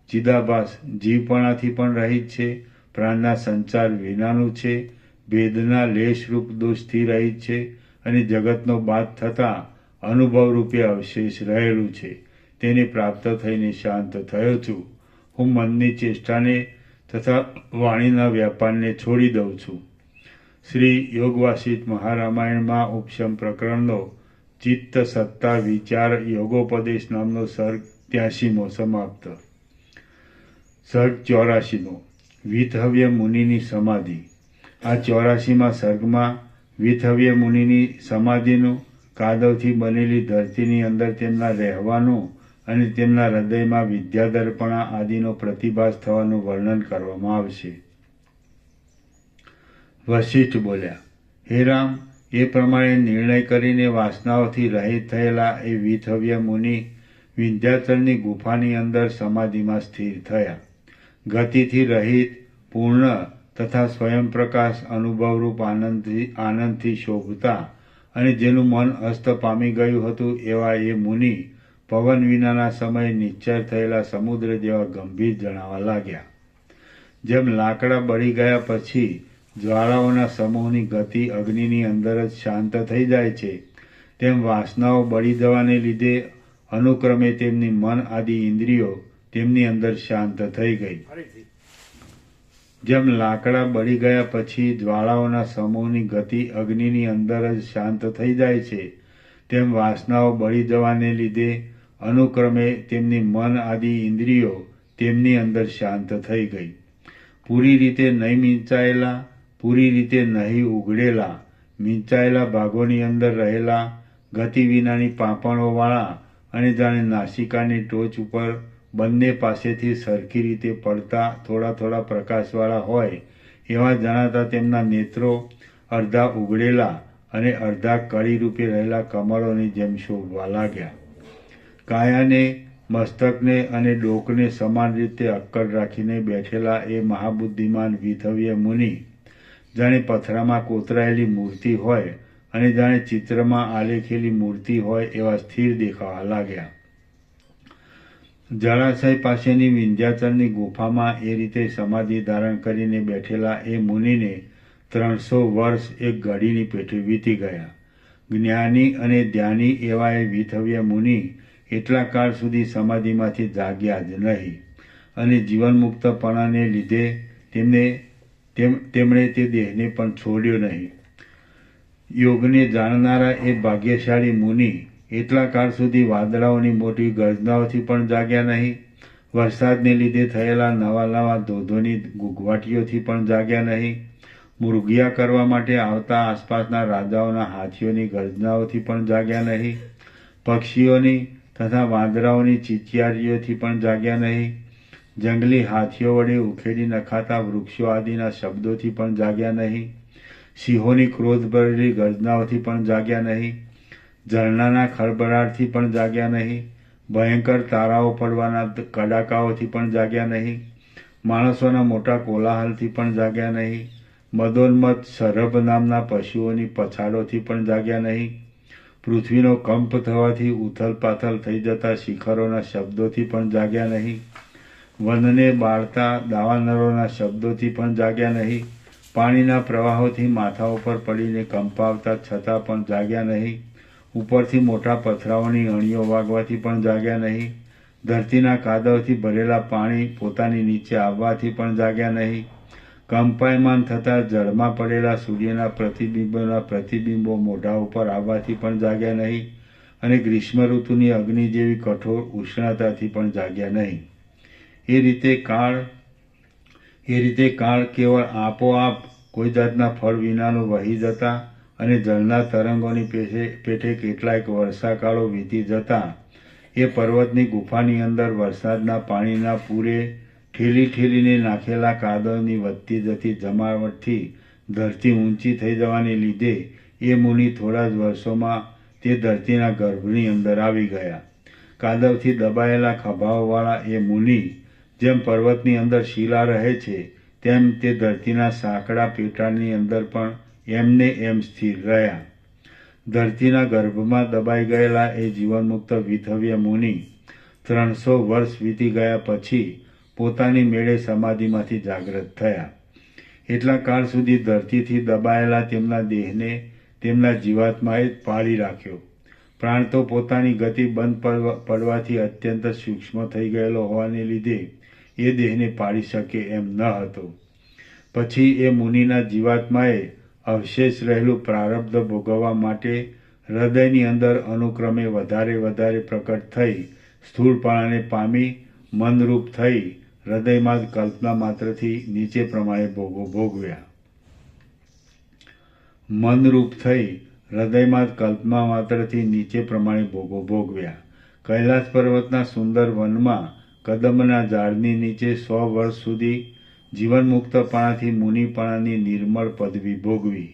ચિદાભાસ જીવપણાથી પણ રહિત છે, પ્રાણના સંચાર વિનાનું છે, ભેદના લેશરૂપ દોષથી રહિત છે અને જગતનો બાદ થતાં અનુભવ રૂપે અવશેષ રહેલું છે, તેને પ્રાપ્ત થઈને શાંત થયો છું. હું મનની ચેષ્ટાને તથા વાણીના વ્યાપારને છોડી દઉં છું. શ્રી યોગવાસિત મહારામાયણમાં ઉપશમ પ્રકરણનો ચિત્ત સત્તા વિચાર યોગોપદેશ નામનો સર્ગ 83મો સમાપ્ત. સર્ગ 84મો વિથહવ્ય મુનિની સમાધિ. આ 84મા સર્ગમાં વિથહવ્ય મુનિની સમાધિનું, કાદવથી બનેલી ધરતીની અંદર તેમના રહેવાનું અને તેમના હૃદયમાં વિદ્યાદર્પણા આદિનો પ્રતિભાસ થવાનું વર્ણન કરવામાં આવશે. વશિષ્ઠ બોલ્યા, હે રામ, એ પ્રમાણે નિર્ણય કરીને વાસનાઓથી રહિત થયેલા એ વિથહવ્ય મુનિ વિંધ્યાચલની ગુફાની અંદર સમાધિમાં સ્થિર થયા. ગતિથી રહિત, પૂર્ણ તથા સ્વયંપ્રકાશ અનુભવરૂપ આનંદથી શોભતા અને જેનું મન અસ્ત પામી ગયું હતું એવા એ મુનિ પવન વિનાના સમયે નિશ્ચર થયેલા સમુદ્ર જેવા ગંભીર જણાવા લાગ્યા. જેમ લાકડા બળી ગયા પછી જ્વાળાઓના સમૂહની ગતિ અગ્નિની અંદર જ શાંત થઈ જાય છે, તેમ વાસનાઓ બળી જવાને લીધે અનુક્રમે તેમની મન આદિ ઇન્દ્રિયો તેમની અંદર શાંત થઈ ગઈ. જેમ લાકડા બળી ગયા પછી જ્વાળાઓના સમૂહની ગતિ અગ્નિની અંદર જ શાંત થઈ જાય છે, તેમ વાસનાઓ બળી જવાને લીધે અનુક્રમે તેમની મન આદિ ઇન્દ્રિયો તેમની અંદર શાંત થઈ ગઈ. પૂરી રીતે નહીં મીંચાયેલા, પૂરી રીતે નહીં ઉઘડેલા, મીંચાયેલા ભાગોની અંદર રહેલા, ગતિ વિનાની પાંપણોવાળા અને જાણે નાસિકાની ટોચ ઉપર બંને પાસેથી સરખી રીતે પડતા થોડા થોડા પ્રકાશવાળા હોય એવા જણાતા તેમના નેત્રો અડધા ઉઘડેલા અને અડધા કળી રૂપે રહેલા કમળોની જેમ શોભવા લાગ્યા. કાયાને, મસ્તકને અને ડોકને સમાન રીતે અક્કડ રાખીને બેઠેલા એ મહાબુદ્ધિમાન વિથહવ્ય મુનિ જાણે પથરામાં કોતરાયેલી મૂર્તિ હોય અને જાણે ચિત્રમાં આલેખેલી મૂર્તિ હોય એવા સ્થિર દેખાવા લાગ્યા. જળાશય પાસેની વિંધ્યાચલની ગુફામાં એ રીતે સમાધિ ધારણ કરીને બેઠેલા એ મુનિને 300 વર્ષ એક ઘડીની પેઠે વીતી ગયા. જ્ઞાની અને ધ્યાની એવા એ વિથહવ્ય મુનિ એટલા કાળ સુધી સમાધિમાંથી જાગ્યા જ નહીં અને જીવનમુક્તપણાને લીધે તેમણે તે દેહને પણ છોડ્યો નહીં. યોગને જાણનારા એ ભાગ્યશાળી મુનિ એટલા કાળ સુધી વાદળાઓની મોટી ગર્જનાઓથી પણ જાગ્યા નહીં, વરસાદને લીધે થયેલા નવા નવા ધોધોની ગુગવાટીઓથી પણ જાગ્યા નહીં, મુરગિયા કરવા માટે આવતા આસપાસના રાજાઓના હાથીઓની ગર્જનાઓથી પણ જાગ્યા નહીં, પક્ષીઓની તથા વાંદરાઓની ચીચિયારીઓથી પણ જાગ્યા નહીં, જંગલી હાથીઓ વડે ઉખેડી નખાતા વૃક્ષો આદિના શબ્દોથી પણ જાગ્યા નહીં, સિંહોની ક્રોધ ભરેલી ગર્જનાઓથી પણ જાગ્યા નહીં, ઝરણાના ખળભળાટથી પણ જાગ્યા નહીં, ભયંકર તારાઓ પડવાના કડાકાઓથી પણ જાગ્યા નહીં, માણસોના મોટા કોલાહલથી પણ જાગ્યા નહીં, મદોન્મત્ત સરભ નામના પશુઓની પછાડોથી પણ જાગ્યા નહીં, પૃથ્વીનો કંપ થવાથી ઉથલ પાથલ થઈ જતા શિખરોના શબ્દોથી પણ જાગ્યા નહીં, વનને બાળતા દાવાનળોના શબ્દોથી પણ જાગ્યા નહીં, પાણીના પ્રવાહોથી માથા ઉપર પડીને કંપાવતા છતાં પણ જાગ્યા નહીં, ઉપરથી મોટા પથરાઓની અણીઓ વાગવાથી પણ જાગ્યા નહીં, ધરતીના કાદવથી ભરેલા પાણી પોતાની નીચે આવવાથી પણ જાગ્યા નહીં, કંપાયમાન થતા જળમાં પડેલા સૂર્યના પ્રતિબિંબો મોઢા ઉપર આવવાથી પણ જાગ્યા નહીં અને ગ્રીષ્મ ઋતુની અગ્નિ જેવી કઠોર ઉષ્ણતાથી પણ જાગ્યા નહીં. એ રીતે કાળ કેવળ આપોઆપ કોઈ જાતના ફળ વિનાનું વહી જતા અને જળના તરંગોની પેઠે કેટલાક વર્ષાકાળો વીતી જતા એ પર્વતની ગુફાની અંદર વરસાદના પાણીના પૂરે ઠેલી ઠેલીને નાખેલા કાદવની વધતી જતી જમાવટથી ધરતી ઊંચી થઈ જવાને લીધે એ મુનિ થોડા જ વર્ષોમાં તે ધરતીના ગર્ભની અંદર આવી ગયા. કાદવથી દબાયેલા ખભાઓવાળા એ મુનિ જેમ પર્વતની અંદર શિલા રહે છે તેમ તે ધરતીના સાંકડા પેટાળની અંદર પણ એમને એમ સ્થિર રહ્યા. ધરતીના ગર્ભમાં દબાઈ ગયેલા એ જીવનમુક્ત વિથવ્ય મુનિ 300 વર્ષ વીતી ગયા પછી પોતાની મેળે સમાધિમાંથી જાગૃત થયા. એટલા કાળ સુધી ધરતીથી દબાયેલા તેમના દેહને તેમના જીવાત્માએ જ પાળી રાખ્યો. પ્રાણ તો પોતાની ગતિ બંધ પડવાથી અત્યંત સૂક્ષ્મ થઈ ગયેલો હોવાને લીધે એ દેહને પાળી શકે એમ ન હતો. પછી એ મુનિના જીવાત્માએ અવશેષ રહેલું પ્રારબ્ધ ભોગવવા માટે હૃદયની અંદર અનુક્રમે વધારે પ્રકટ થઈ સ્થૂળપણાને પામી મનરૂપ થઈ હૃદયમાં જ કલ્પના માત્રથી નીચે પ્રમાણે ભોગો ભોગવ્યા. મનરૂપ થઈ હૃદયમાં જ કલ્પના માત્રથી નીચે પ્રમાણે ભોગો ભોગવ્યા. કૈલાસ પર્વતના સુંદર વનમાં કદમના ઝાડની નીચે 100 વર્ષ સુધી જીવનમુક્તપણાથી મુનિપણાની નિર્મળ પદવી ભોગવી.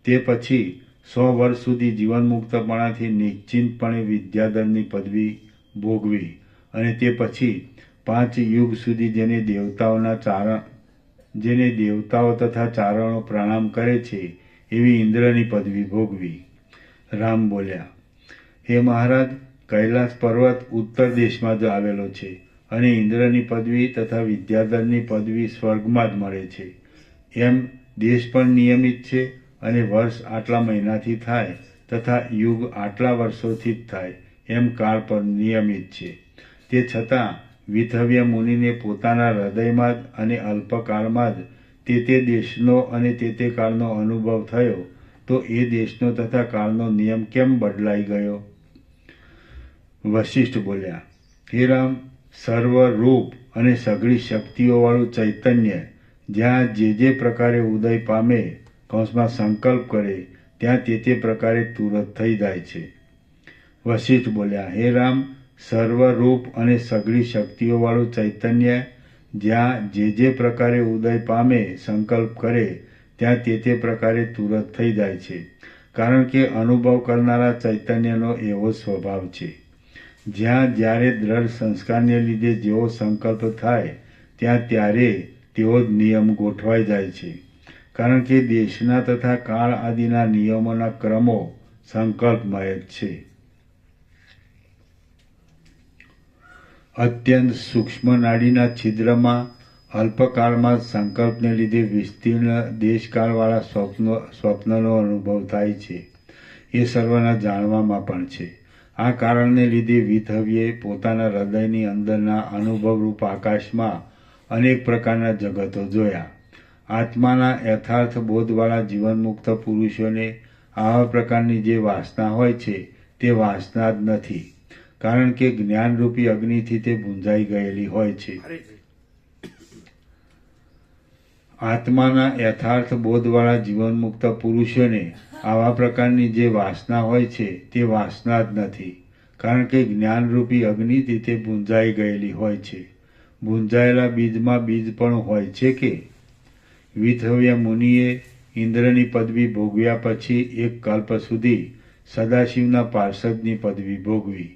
તે પછી 100 વર્ષ સુધી જીવનમુક્તપણાથી નિશ્ચિંતપણે વિદ્યાધરની પદવી ભોગવી અને તે પછી 5 યુગ સુધી જેને દેવતાઓ તથા ચારણો પ્રણામ કરે છે એવી ઇન્દ્રની પદવી ભોગવી. રામ બોલ્યા, હે મહારાજ, કૈલાસ પર્વત ઉત્તર દેશમાં જ આવેલો છે અને ઇન્દ્રની પદવી તથા વિદ્યાધરની પદવી સ્વર્ગમાં જ મળે છે. એમ દેશ પણ નિયમિત છે અને વર્ષ આટલા મહિનાથી થાય તથા યુગ આટલા વર્ષોથી જ થાય એમ કાળ પર નિયમિત છે. તે છતાં વિથવ્ય મુનિને પોતાના હૃદયમાં જ અને અલ્પકાળમાં જ તે દેશનો અને તે કાળનો અનુભવ થયો તો એ દેશનો તથા કાળનો નિયમ કેમ બદલાઈ ગયો? વશિષ્ઠ બોલ્યા, હે રામ, સર્વ રૂપ અને સઘળી શક્તિઓવાળું ચૈતન્ય જ્યાં જે પ્રકારે ઉદય પામે કૌંસમાં સંકલ્પ કરે ત્યાં તે પ્રકારે તુરત થઈ જાય છે. વશિષ્ઠ બોલ્યા, હે રામ, સર્વ રૂપ અને સઘળી શક્તિઓવાળું ચૈતન્ય જ્યાં જે પ્રકારે ઉદય પામે સંકલ્પ કરે ત્યાં તે પ્રકારે તુરત થઈ જાય છે. કારણ કે અનુભવ કરનારા ચૈતન્યનો એવો સ્વભાવ છે. જ્યાં જ્યારે દ્રઢ સંસ્કારને લીધે જેવો સંકલ્પ થાય ત્યાં ત્યારે તેવો જ નિયમ ગોઠવાઈ જાય છે. કારણ કે દેશના તથા કાળ આદિના નિયમોના ક્રમો સંકલ્પમય જ છે. અત્યંત સૂક્ષ્મ નાડીના છિદ્રમાં અલ્પકાળમાં સંકલ્પને લીધે વિસ્તીર્ણ દેશકાળવાળા સ્વપ્નનો અનુભવ થાય છે. એ સર્વના જાણવામાં પણ છે. આ કારણને લીધે વિથવ્યે પોતાના હૃદયની અંદરના અનુભવરૂપ આકાશમાં અનેક પ્રકારના જગતો જોયા. આત્માના યથાર્થ બોધવાળા જીવનમુક્ત પુરુષોને આવા પ્રકારની જે વાસના હોય છે તે વાસના જ નથી. કારણ કે જ્ઞાનરૂપી અગ્નિથી તે ભૂંજાઈ ગયેલી હોય છે. આત્માના યથાર્થ બોધવાળા જીવનમુક્ત પુરુષોને આવા પ્રકારની જે વાસના હોય છે તે વાસના જ નથી. કારણ કે જ્ઞાનરૂપી અગ્નિથી તે ભૂંજાઈ ગયેલી હોય છે. ભૂંજાયેલા બીજમાં બીજ પણ હોય છે કે? વિથવ્ય મુનિએ ઇન્દ્રની પદવી ભોગવ્યા પછી 1 કલ્પ સુધી સદાશિવના પાર્ષદની પદવી ભોગવી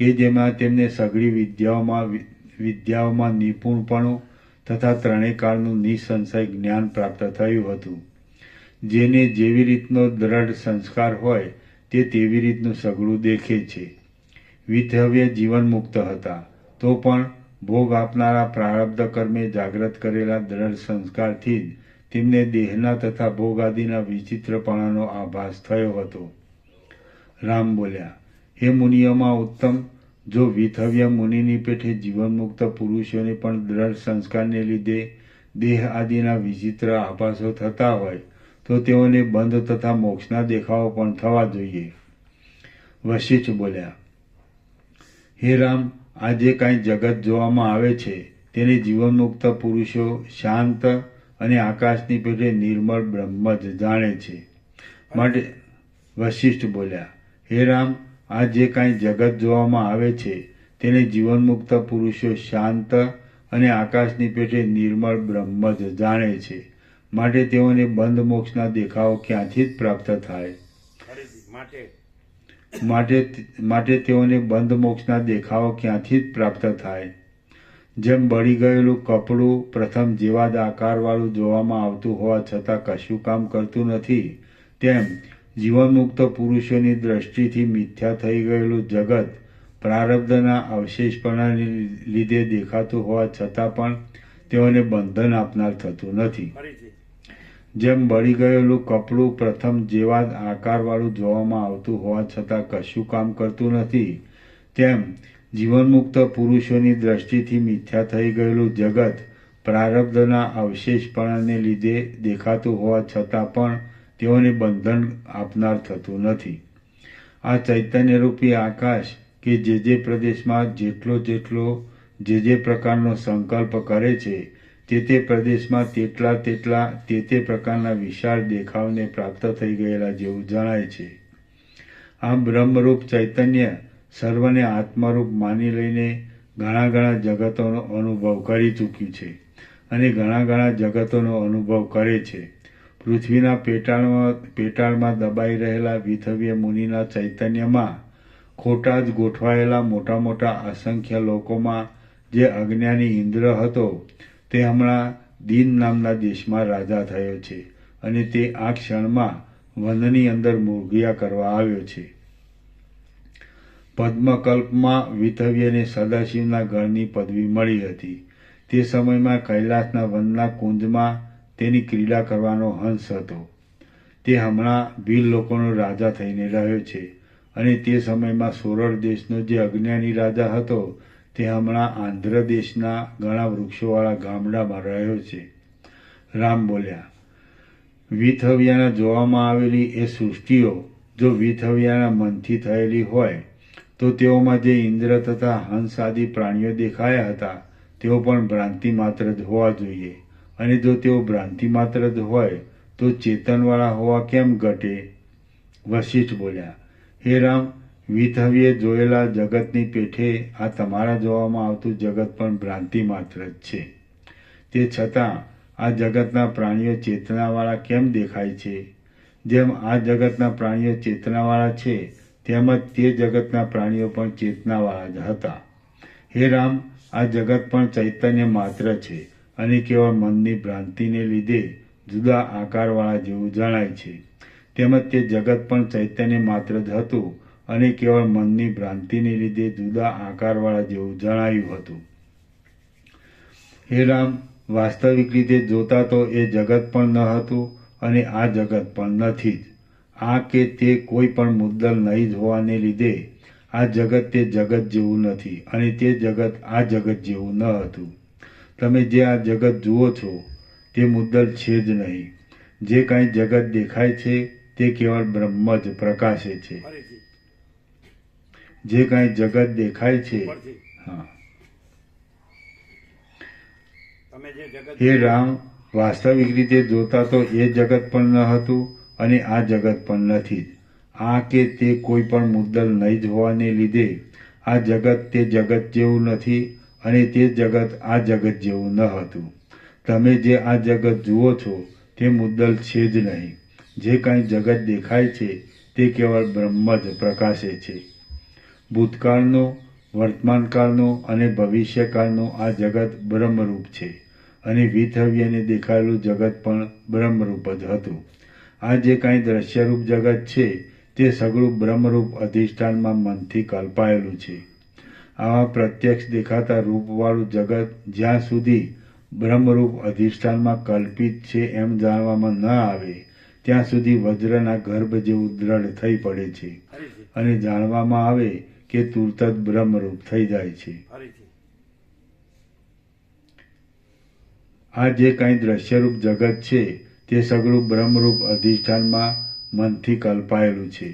કે જેમાં તેમને સઘળી વિદ્યાઓમાં નિપુણપણું તથા ત્રણેય કાળનું નિસંશય જ્ઞાન પ્રાપ્ત થયું હતું. જેને જેવી રીતનો દ્રઢ સંસ્કાર હોય તે તેવી રીતનું સઘળું દેખે છે. વિથવ્ય જીવન મુક્ત હતા તો પણ ભોગ આપનારા પ્રારબ્ધ કર્મે જાગ્રત કરેલા દ્રઢ સંસ્કારથી જ તેમને દેહના તથા ભોગ આદિના વિચિત્રપણાનો આભાસ થયો હતો. રામ બોલ્યા, હે મુનિઓમાં ઉત્તમ, જો વિથવ્ય મુનિની પેઠે જીવનમુક્ત પુરુષોને પણ દ્રઢ સંસ્કારને લીધે દેહ આદિના વિચિત્ર આભાસો થતા હોય તો તેઓને બંધ તથા મોક્ષના દેખાવો પણ થવા જોઈએ. વશિષ્ઠ બોલ્યા, હે રામ, આ જે કાંઈ જગત જોવામાં આવે છે તેને જીવનમુક્ત પુરુષો શાંત અને આકાશની પેઠે નિર્મળ બ્રહ્મ જ જાણે છે. માટે વશિષ્ઠ બોલ્યા, હે રામ, આ જે કાંઈ જગત જોવામાં આવે છે તેને જીવનમુક્ત પુરુષો શાંત અને આકાશની પેટે નિર્મળ બ્રહ્મ જ જાણે છે. માટે તેઓને બંધ મોક્ષના દેખાવો ક્યાંથી જ પ્રાપ્ત થાય? માટે તેઓને બંધ મોક્ષના દેખાવો ક્યાંથી જ પ્રાપ્ત થાય? જેમ બળી ગયેલું કપડું પ્રથમ જેવા જ આકારવાળું જોવામાં આવતું હોવા છતાં કશું કામ કરતું નથી, તેમ જીવનમુક્ત પુરુષોની દ્રષ્ટિથી મિથ્યા થઈ ગયેલું જગત પ્રારબ્ધના અવશેષપણાને લીધે દેખાતું હોવા છતાં પણ તેઓને બંધન આપનાર થતું નથી. જેમ બળી ગયેલું કપડું પ્રથમ જેવા જ આકારવાળું જોવામાં આવતું હોવા છતાં કશું કામ કરતું નથી, તેમ જીવનમુક્ત પુરુષોની દ્રષ્ટિથી મિથ્યા થઈ ગયેલું જગત પ્રારબ્ધના અવશેષપણાને લીધે દેખાતું હોવા છતાં પણ તેઓને બંધન આપનાર થતું નથી. આ ચૈતન્યરૂપી આકાશ કે જે પ્રદેશમાં જેટલો જે પ્રકારનો સંકલ્પ કરે છે તે પ્રદેશમાં તેટલા તે પ્રકારના વિશાળ દેખાવને પ્રાપ્ત થઈ ગયેલા જેવું જણાય છે. આમ બ્રહ્મરૂપ ચૈતન્ય સર્વને આત્મરૂપ માની લઈને ઘણા જગતોનો અનુભવ કરી ચૂક્યું છે અને ઘણા જગતોનો અનુભવ કરે છે. પૃથ્વીના પેટાળમાં દબાઈ રહેલા વિથવ્ય મુનિના ચૈતન્યમાં ખોટા જ ગોઠવાયેલા મોટા અસંખ્ય લોકોમાં જે અજ્ઞાની ઇન્દ્ર હતો તે હમણાં દીન નામના દેશમાં રાજા થયો છે અને તે આ ક્ષણમાં વનની અંદર મુરઘિયા કરવા આવ્યો છે. પદ્મકલ્પમાં વિથવ્યને સદાશિવના ગણની પદવી મળી હતી. તે સમયમાં કૈલાસના વનના કુંજમાં તેની ક્રીડા કરવાનો હંસ હતો. તે હમણાં ભીલ લોકોનો રાજા થઈને રહ્યો છે અને તે સમયમાં સોરઠ દેશનો જે અજ્ઞાની રાજા હતો તે હમણાં આંધ્ર દેશના ઘણા વૃક્ષોવાળા ગામડામાં રહ્યો છે. રામ બોલ્યા, વિથવ્યાના જોવામાં આવેલી એ સૃષ્ટિઓ જો વિથવ્યાના મનથી થયેલી હોય તો તેઓમાં જે ઇન્દ્ર તથા હંસ આદિ પ્રાણીઓ દેખાયા હતા તેઓ પણ ભ્રાંતિ માત્ર જ હોવા જોઈએ, અને જો તેઓ ભ્રાંતિ માત્ર જ હોય તો ચેતનવાળા હોવા કેમ ઘટે? વશિષ્ઠ બોલ્યા, હે રામ, વિથવ્યે જોયેલા જગતની પેઠે આ તમારા જોવામાં આવતું જગત પણ ભ્રાંતિ માત્ર જ છે. તે છતાં આ જગતના પ્રાણીઓ ચેતનાવાળા કેમ દેખાય છે? જેમ આ જગતના પ્રાણીઓ ચેતનાવાળા છે તેમ જ તે જગતના પ્રાણીઓ પણ ચેતનાવાળા જ હતા. હે રામ, આ જગત પણ ચૈતન્ય માત્ર છે અને કેવળ મનની ભ્રાંતિને લીધે જુદા આકારવાળા જેવું જણાય છે. તેમજ તે જગત પણ ચૈતન્ય માત્ર જ હતું અને કેવળ મનની ભ્રાંતિને લીધે જુદા આકારવાળા જેવું જણાયું હતું. હે રામ, વાસ્તવિક રીતે જોતા તો એ જગત પણ ન હતું અને આ જગત પણ નથી જ. આ કે તે કોઈ પણ મુદ્દલ નહીં જ હોવાને લીધે આ જગત તે જગત જેવું નથી અને તે જગત આ જગત જેવું ન હતું. તમે જે આ જગત જુઓ છો તે મુદ્દલ છે જ નહીં. જે કાંઈ જગત દેખાય છે તે કેવળ બ્રહ્મ જ પ્રકાશે છે. જે કાંઈ જગત દેખાય છે, હા, હે રામ, વાસ્તવિક રીતે જોતા તો એ જગત પણ ન હતું અને આ જગત પણ નથી જ. આ કે તે કોઈ પણ મુદ્દલ નહીં જ હોવાને લીધે આ જગત તે જગત જેવું નથી અને તે જગત આ જગત જેવું ન હતું. તમે જે આ જગત જુઓ છો તે મુદ્દલ છે જ નહીં. જે કાંઈ જગત દેખાય છે તે કેવળ બ્રહ્મ જ પ્રકાશે છે. ભૂતકાળનો, વર્તમાનકાળનો અને ભવિષ્યકાળનું આ જગત બ્રહ્મરૂપ છે અને વિથવ્યને દેખાયેલું જગત પણ બ્રહ્મરૂપ જ હતું. આ જે કાંઈ દ્રશ્યરૂપ જગત છે તે સગળું બ્રહ્મરૂપ અધિષ્ઠાનમાં મનથી કલ્પાયેલું છે. આવા પ્રત્યક્ષ દેખાતા રૂપવાળું જગત જ્યાં સુધી બ્રહ્મરૂપ અધિષ્ઠાનમાં કલ્પિત છે એમ જાણવામાં ન આવે ત્યાં સુધી વજ્રના ગર્ભ જેવું દ્રઢ થઈ પડે છે અને જાણવામાં આવે કે તુરત જ બ્રહ્મરૂપ થઈ જાય છે. આ જે કાંઈ દ્રશ્યરૂપ જગત છે તે સગળું બ્રહ્મરૂપ અધિષ્ઠાનમાં મનથી કલ્પાયેલું છે.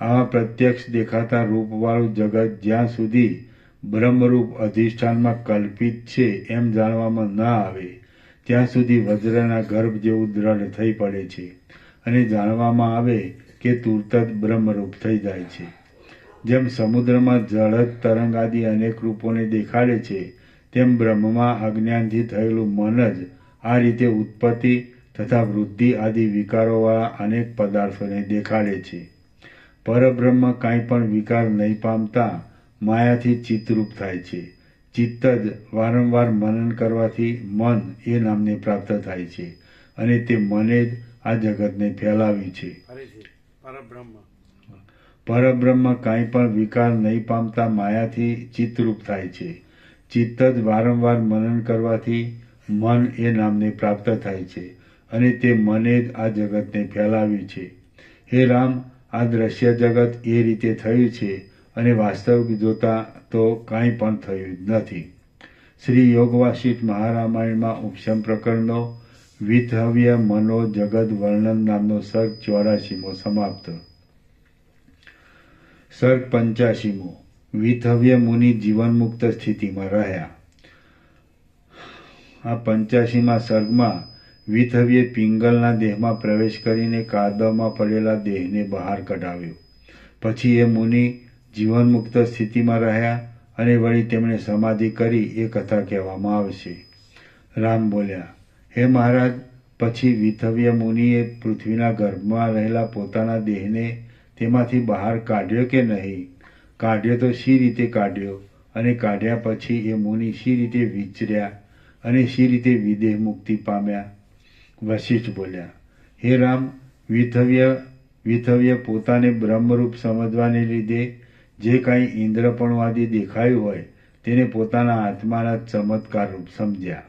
આવા પ્રત્યક્ષ દેખાતા રૂપવાળું જગત જ્યાં સુધી બ્રહ્મરૂપ અધિષ્ઠાનમાં કલ્પિત છે એમ જાણવામાં ન આવે ત્યાં સુધી વજ્રના ગર્ભ જેવું દ્રઢ થઈ પડે છે અને જાણવામાં આવે કે તુરત જ બ્રહ્મરૂપ થઈ જાય છે. જેમ સમુદ્રમાં જળજ તરંગ આદિ અનેક રૂપોને દેખાડે છે, તેમ બ્રહ્મમાં અજ્ઞાનથી થયેલું મન જ આ રીતે ઉત્પત્તિ તથા વૃદ્ધિ આદિ વિકારોવાળા અનેક પદાર્થોને દેખાડે છે. પરબ્રહ્મ કાંઈ પણ વિકાર નહીં પામતા માયાથી ચિત્તરૂપ થાય છે. ચિત્ત જ વારંવાર મનન કરવાથી મન એ નામને પ્રાપ્ત થાય છે, અને તે મને જ આ જગતને ફેલાવ્યું છે. ફરીથી પરબ્રહ્મ પરબ્રહ્મ કાંઈ પણ વિકાર નહીં પામતા માયાથી ચિત્તરૂપ થાય છે. ચિત્ત જ વારંવાર મનન કરવાથી મન એ નામને પ્રાપ્ત થાય છે, અને તે મને જ આ જગતને ફેલાવ્યું છે. હે રામ, આ દ્રશ્ય જગત એ રીતે થયું છે, અને વાસ્તવિક જોતા તો કાંઈ પણ થયું જ નથી. શ્રી યોગ વાસિષ્ઠ મહારામાયણમાં ઉપશમ પ્રકરણનો વિતહવ્ય મનો જગદ વર્ણન નામનો સર્ગ 84મો સમાપ્ત. સર્ગ 85મો. વિતહવ્ય મુનિ જીવનમુક્ત સ્થિતિમાં રહ્યા. આ 85મા સર્ગમાં વિતહવ્ય પિંગલના દેહમાં પ્રવેશ કરીને કાદવમાં પડેલા દેહને બહાર કઢાવ્યો. પછી એ મુનિ જીવનમુક્ત સ્થિતિમાં રહ્યા, અને વળી તેમણે સમાધિ કરી એ કથા કહેવામાં આવશે. રામ બોલ્યા, હે મહારાજ, પછી વિતહવ્ય મુનિએ પૃથ્વીના ગર્ભમાં રહેલા પોતાના દેહને તેમાંથી બહાર કાઢ્યો કે નહીં? કાઢ્યો તો શી રીતે કાઢ્યો? અને કાઢ્યા પછી એ મુનિ શી રીતે વિચર્યા અને શી રીતે વિદેહ મુક્તિ પામ્યા? વશિષ્ઠ બોલ્યા, હે રામ, વિતહવ્ય પોતાને બ્રહ્મરૂપ સમજવાને લીધે જે કાંઈ ઇન્દ્રપણું આદિ દેખાયું હોય તેને પોતાના આત્માના ચમત્કાર રૂપ સમજ્યા.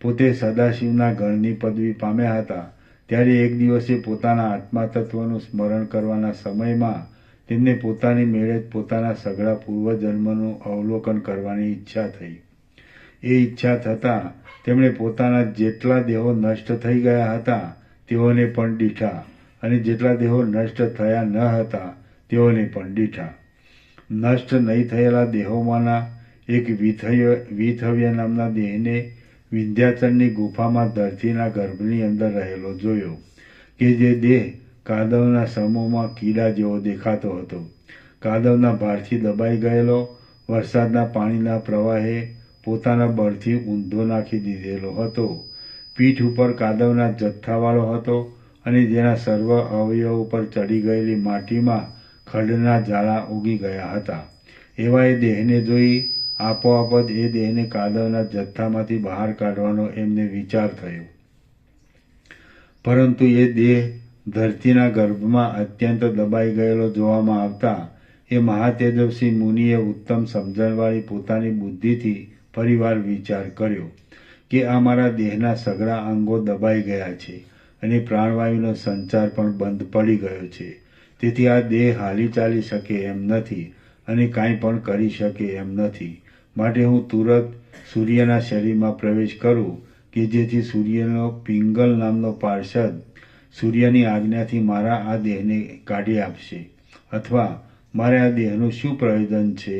પોતે સદાશિવના ગણની પદવી પામ્યા હતા, ત્યારે એક દિવસે પોતાના આત્મા તત્વનું સ્મરણ કરવાના સમયમાં તેમને પોતાની મેળે જ પોતાના સઘળા પૂર્વજન્મનું અવલોકન કરવાની ઈચ્છા થઈ. એ ઈચ્છા થતાં તેમણે પોતાના જેટલા દેહો નષ્ટ થઈ ગયા હતા તેઓને પણ દીઠા, અને જેટલા દેહો નષ્ટ થયા ન હતા તેઓને પણ દીઠા. નષ્ટ નહીં થયેલા દેહોમાંના એક વિતહવ્ય નામના દેહને વિંધ્યાચલની ગુફામાં ધરતીના ગર્ભની અંદર રહેલો જોયો, કે જે દેહ કાદવના સમૂહમાં કીડા જેવો દેખાતો હતો. કાદવના ભારથી દબાઈ ગયેલો, વરસાદના પાણીના પ્રવાહે પોતાના બળથી ઊંધો નાખી દીધેલો હતો. પીઠ ઉપર કાદવના જથ્થાવાળો હતો, અને જેના સર્વ અવયવ ઉપર ચડી ગયેલી માટીમાં ખડના ઝાડા ઉગી ગયા હતા. એવા એ દેહને જોઈ આપોઆપ જ એ દેહને કાદવના જથ્થામાંથી બહાર કાઢવાનો એમને વિચાર થયો. પરંતુ એ દેહ ધરતીના ગર્ભમાં અત્યંત દબાઈ ગયેલો જોવામાં આવતા એ મહાતેજસ્વી મુનિએ ઉત્તમ સમજણવાળી પોતાની બુદ્ધિથી ફરીવાર વિચાર કર્યો કે આ મારા દેહના સઘળા અંગો દબાઈ ગયા છે, અને પ્રાણવાયુનો સંચાર પણ બંધ પડી ગયો છે. તેથી આ દેહ હાલી ચાલી શકે એમ નથી, અને કાંઈ પણ કરી શકે એમ નથી. માટે હું તુરત સૂર્યના શરીરમાં પ્રવેશ કરું, કે જેથી સૂર્યનો પિંગલ નામનો પાર્ષદ સૂર્યની આજ્ઞાથી મારા આ દેહને કાઢી આપશે. અથવા મારે આ દેહનું શું પ્રયોજન છે?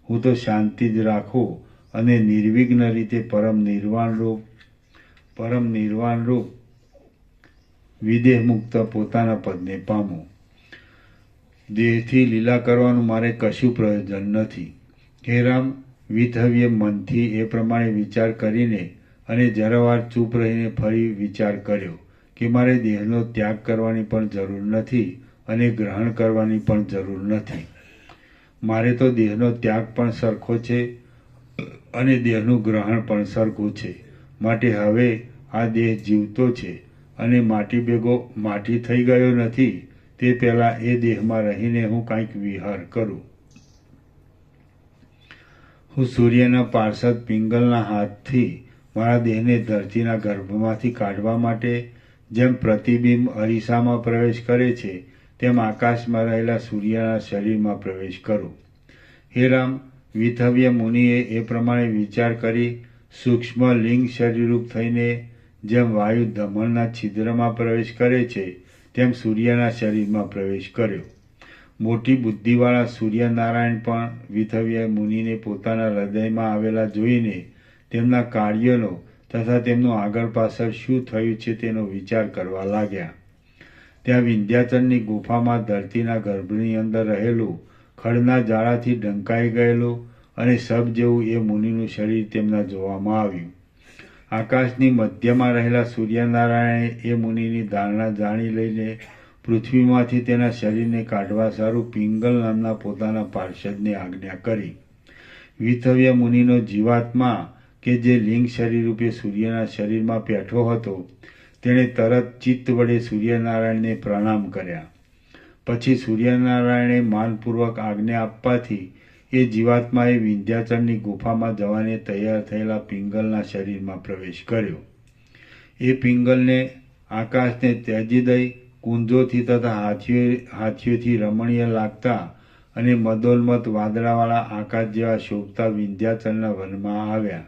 હું તો શાંતિ જ રાખું અને નિર્વિઘ્ન રીતે પરમ નિર્વાણ રૂપ વિદેહ મુક્ત પોતાના પદને પામું. દેહથી લીલા કરવાનું મારે કશું પ્રયોજન નથી. હે રામ, વિતહવ્ય મનથી એ પ્રમાણે વિચાર કરીને અને જરાવાર ચૂપ રહીને ફરી વિચાર કર્યો કે મારે દેહનો ત્યાગ કરવાની પણ જરૂર નથી, અને ગ્રહણ કરવાની પણ જરૂર નથી. મારે તો દેહનો ત્યાગ પણ સરખો છે, અને દેહનું ગ્રહણ પણ સરખું છે. માટે હવે આ દેહ જીવતો છે, અને માટી ભેગો માટી થઈ ગયો નથી, તે પહેલાં એ દેહમાં રહીને હું કાંઈક વિહાર કરું. હું સૂર્યના પાર્ષદ પિંગલના હાથથી મારા દેહને ધરતીના ગર્ભમાંથી કાઢવા માટે જેમ પ્રતિબિંબ અરીસામાં પ્રવેશ કરે છે, તેમ આકાશમાં રહેલા સૂર્યના શરીરમાં પ્રવેશ કરું. હે રામ, વિતહવ્ય મુનિએ એ પ્રમાણે વિચાર કરી સૂક્ષ્મ લિંગ શરીરરૂપ થઈને જેમ વાયુ ધમણના છિદ્રમાં પ્રવેશ કરે છે, તેમ સૂર્યના શરીરમાં પ્રવેશ કર્યો. મોટી બુદ્ધિવાળા સૂર્યનારાયણ પણ વિતહવ્ય મુનિને પોતાના હૃદયમાં આવેલા જોઈને તેમના કાર્યનો તથા તેમનું આગળ પાછળ શું થયું છે તેનો વિચાર કરવા લાગ્યા. ત્યાં વિંધ્યાચલની ગુફામાં ધરતીના ગર્ભની અંદર રહેલું ખડના જાળાથી ઢંકાઈ ગયેલું અને સબ જેવું એ મુનિનું શરીર તેમના જોવામાં આવ્યું. આકાશની મધ્યમાં રહેલા સૂર્યનારાયણે એ મુનિની ધારણા જાણી લઈને પૃથ્વીમાંથી તેના શરીરને કાઢવા સારું પિંગલ નામના પોતાના પાર્ષદને આજ્ઞા કરી. વિથવ્ય મુનિનો જીવાત્મા કે જે લિંગ શરીર રૂપે સૂર્યના શરીરમાં બેઠો હતો તેણે તરત ચિત્ત વડે સૂર્યનારાયણને પ્રણામ કર્યા. પછી સૂર્યનારાયણે માનપૂર્વક આજ્ઞા આપવાથી એ જીવાત્માએ વિંધ્યાચળની ગુફામાં જવાને તૈયાર થયેલા પિંગલના શરીરમાં પ્રવેશ કર્યો. એ પિંગલને આકાશને ત્યજી દઈ કુંજોથી તથા હાથીઓથી રમણીય લાગતા અને મદોલમત વાદળાવાળા આકાશ જેવા શોભતા વિંધ્યાચળના વનમાં આવ્યા.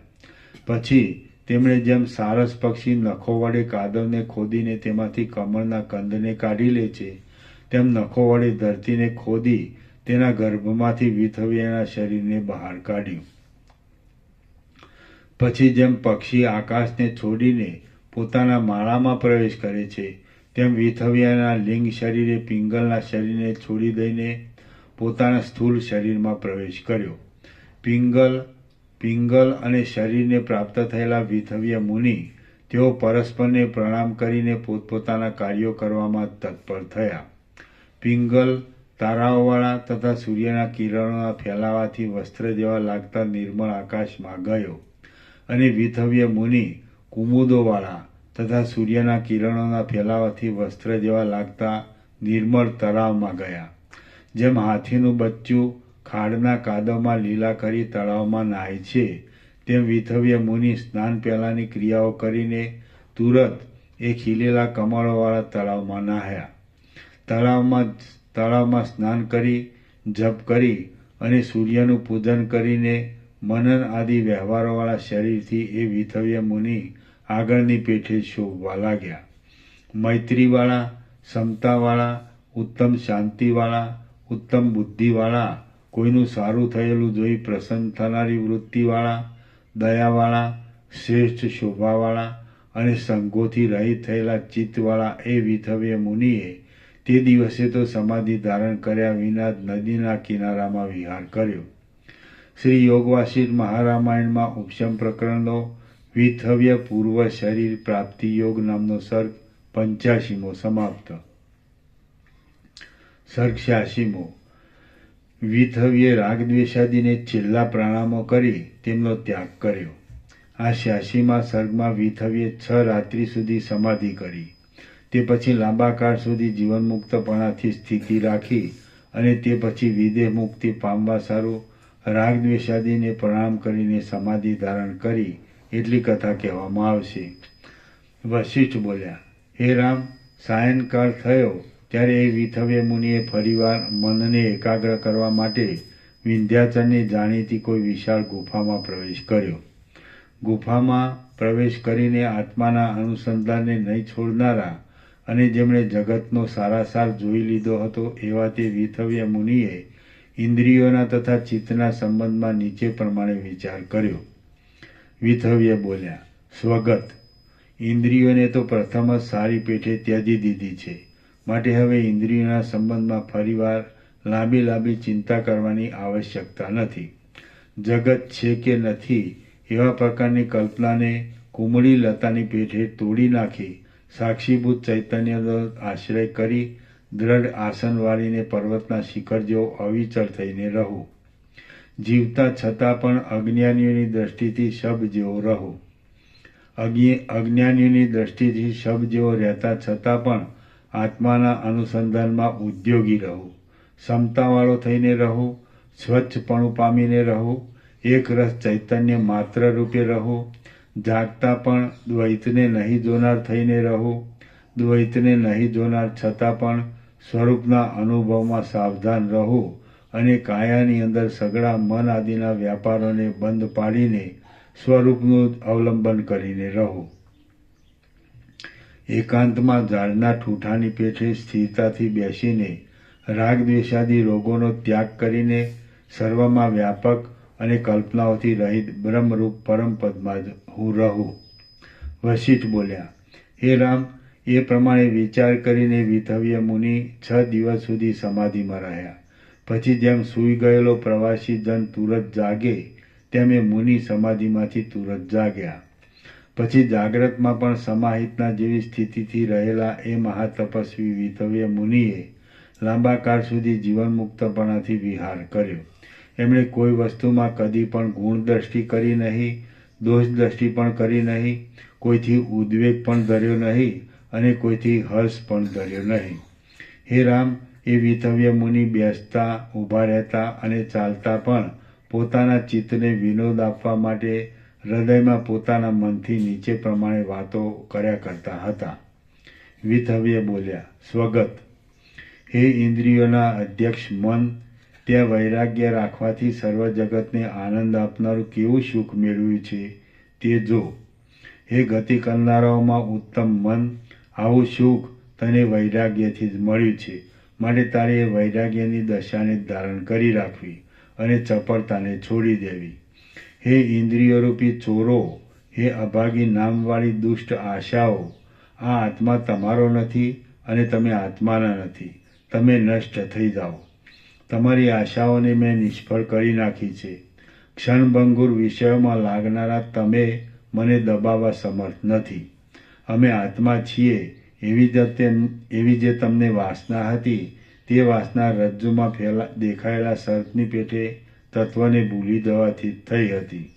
પછી તેમણે જેમ સારસ પક્ષી નખો વડે કાદવને ખોદીને તેમાંથી કમળના કંદને કાઢી લે છે તેમ નખો વડે ધરતીને ખોદી તેના ગર્ભમાંથી વિથવ્યના શરીરને બહાર કાઢ્યું. પછી જેમ પક્ષી આકાશને છોડીને પોતાના માળામાં પ્રવેશ કરે છે તેમ વિથવ્યના લિંગ શરીરે પિંગલના શરીરને છોડી દઈને પોતાના સ્થૂળ શરીરમાં પ્રવેશ કર્યો. પિંગલ અને શરીરને પ્રાપ્ત થયેલા વિથવ્ય મુનિ તેઓ પરસ્પરને પ્રણામ કરીને પોતપોતાના કાર્યો કરવામાં તત્પર થયા. પિંગલ તારાઓવાળા તથા સૂર્યના કિરણોના ફેલાવાથી વસ્ત્ર જેવા લાગતા નિર્મળ આકાશમાં ગયો અને વિથવ્ય મુનિ કુમુદોવાળા તથા સૂર્યના કિરણોના ફેલાવાથી વસ્ત્ર જેવા લાગતા નિર્મળ તળાવમાં ગયા. જેમ હાથીનું બચ્ચું ખાડના કાદવમાં લીલા કરી તળાવમાં નાય છે તેમ વિથવ્ય મુનિ સ્નાન પહેલાંની ક્રિયાઓ કરીને તુરત એ ખીલેલા કમળોવાળા તળાવમાં નાહ્યા. તળાવમાં સ્નાન કરી જપ કરી અને સૂર્યનું પૂજન કરીને મનન આદિ વ્યવહારોવાળા શરીરથી એ વિથવ્ય મુનિ આગળની પેઠે શોભવા લાગ્યા. મૈત્રીવાળા, સમતાવાળા, ઉત્તમ શાંતિવાળા, ઉત્તમ બુદ્ધિવાળા, કોઈનું સારું થયેલું જોઈ પ્રસન્ન થનારી વૃત્તિવાળા, દયાવાળા, શ્રેષ્ઠ શોભાવાળા અને સંગોથી રહિત થયેલા ચિત્તવાળા એ વિથવ્ય મુનિએ તે દિવસે તો સમાધિ ધારણ કર્યા વિના નદીના કિનારામાં વિહાર કર્યો. શ્રી યોગવાસિષ્ઠ મહારામાયણમાં ઉપશમ પ્રકરણનો વિથવ્ય પૂર્વ શરીર પ્રાપ્તિ યોગ નામનો સર્ગ 85મો સમાપ્ત. સર્ગ 86મો. વિથવ્યે રાગદ્વેષાદીને છેલ્લા પ્રણામો કરી તેમનો ત્યાગ કર્યો. આ 86મા સર્ગમાં વિથવ્યે 6 રાત્રિ સુધી સમાધિ કરી. તે પછી લાંબા કાળ સુધી જીવનમુક્તપણાથી સ્થિતિ રાખી અને તે પછી વિદેહ મુક્તિ પામવા સારું રાગદ્વેષાદીને પ્રણામ કરીને સમાધિ ધારણ કરી એટલી કથા કહેવામાં આવશે. વશિષ્ઠ બોલ્યા, હે રામ, સાયંકાળ થયો ત્યારે એ વિથવ્ય મુનિએ ફરીવાર મનને એકાગ્ર કરવા માટે વિંધ્યાચળની જાણીતી કોઈ વિશાળ ગુફામાં પ્રવેશ કર્યો. ગુફામાં પ્રવેશ કરીને આત્માના અનુસંધાનને નહીં છોડનારા અને જેમણે જગતનો સારાસાર જોઈ લીધો હતો એવા તે વિથવ્ય મુનિએ ઇન્દ્રિયોના તથા ચિત્તના સંબંધમાં નીચે પ્રમાણે વિચાર કર્યો. વિથવ્ય બોલ્યા, સ્વગત, ઇન્દ્રિયોને તો પ્રથમ જ સારી પેઠે ત્યજી દીધી છે, માટે હવે ઇન્દ્રિયોના સંબંધમાં ફરીવાર લાંબી ચિંતા કરવાની આવશ્યકતા નથી. જગત છે કે નથી એવા પ્રકારની કલ્પનાને કુમળી લતાની પેઠે તોડી નાખી સાક્ષીભૂત ચૈતન્યનો આશ્રય કરી દ્રઢ આસન વાળીને પર્વતના શિખર જેવો અવિચળ થઈને રહો. જીવતા છતાં પણ અજ્ઞાનીઓની દ્રષ્ટિથી શબ જેવો રહો. અજ્ઞાનીઓની દ્રષ્ટિથી શબ જેવો રહેતા છતાં પણ આત્માના અનુસંધાનમાં ઉદ્યોગી રહો. સમતાવાળો થઈને રહો. સ્વચ્છપણું પામીને રહો. એક રસ ચૈતન્ય માત્ર રૂપે રહો. જાગતા પણ દ્વૈતને નહીં જોનાર થઈને રહો. દ્વૈતને નહીં જોનાર છતાં પણ સ્વરૂપના અનુભવમાં સાવધાન રહો અને કાયાની અંદર સઘળા મન આદિના વ્યાપારોને બંધ પાડીને સ્વરૂપનું અવલંબન કરીને રહો. એકાંતમાં ઝાડના ઠૂઠાની પેઠે સ્થિરતાથી બેસીને રાગદ્વેષાદી રોગોનો ત્યાગ કરીને સર્વમાં વ્યાપક અને કલ્પનાઓથી રહિત બ્રહ્મરૂપ પરમ પદમાં જ હું રહું. વશિષ્ઠ બોલ્યા, હે રામ, એ પ્રમાણે વિચાર કરીને વિથવ્ય મુનિ 6 દિવસ સુધી સમાધિમાં રહ્યા. પછી જેમ સૂઈ ગયેલો પ્રવાસી જન તુરત જાગે તેમ એ મુનિ સમાધિમાંથી તુરત જાગ્યા. પછી જાગ્રતમાં પણ સમાહિતના જેવી સ્થિતિથી રહેલા એ મહાતપસ્વી વિતવ્ય મુનિએ લાંબા કાળ સુધી જીવનમુક્તપણાથી વિહાર કર્યો. એમણે કોઈ વસ્તુમાં કદી પણ ગુણ દ્રષ્ટિ કરી નહીં, દોષ દ્રષ્ટિ પણ કરી નહીં, કોઈથી ઉદ્વેગ પણ ધર્યો નહીં અને કોઈથી હર્ષ પણ ધર્યો નહીં. હે રામ, એ વિતવ્ય મુનિ બેસતા, ઊભા રહેતા અને ચાલતા પણ પોતાના ચિત્તને વિનોદ આપવા માટે હૃદયમાં પોતાના મનથી નીચે પ્રમાણે વાતો કર્યા કરતા હતા. વિતવ્ય બોલ્યા, સ્વગત, હે ઇન્દ્રિયોના અધ્યક્ષ મન, તે વૈરાગ્ય રાખવાથી સર્વ જગતને આનંદ આપનારું કેવું સુખ મેળવ્યું છે તે જો. હે ગતિ કરનારાઓમાં ઉત્તમ મન, આવું સુખ તને વૈરાગ્યથી જ મળ્યું છે, માટે તારે એ વૈરાગ્યની દશાને ધારણ કરી રાખવી અને ચપળતાને છોડી દેવી. હે ઇન્દ્રિયરૂપી ચોરો, હે અભાગી નામવાળી દુષ્ટ આશાઓ, આ આત્મા તમારો નથી અને તમે આત્માના નથી. તમે નષ્ટ થઈ જાઓ. તમારી આશાઓને મેં નિષ્ફળ કરી નાખી છે. ક્ષણભંગુર વિષયોમાં લાગનારા તમે મને દબાવવા સમર્થ નથી. અમે આત્મા છીએ એવી જે તમને વાસના હતી તે વાસના રજ્જુમાં દેખાયેલા સર્પની પેટે તત્વને ભૂલી દેવાથી થઈ હતી.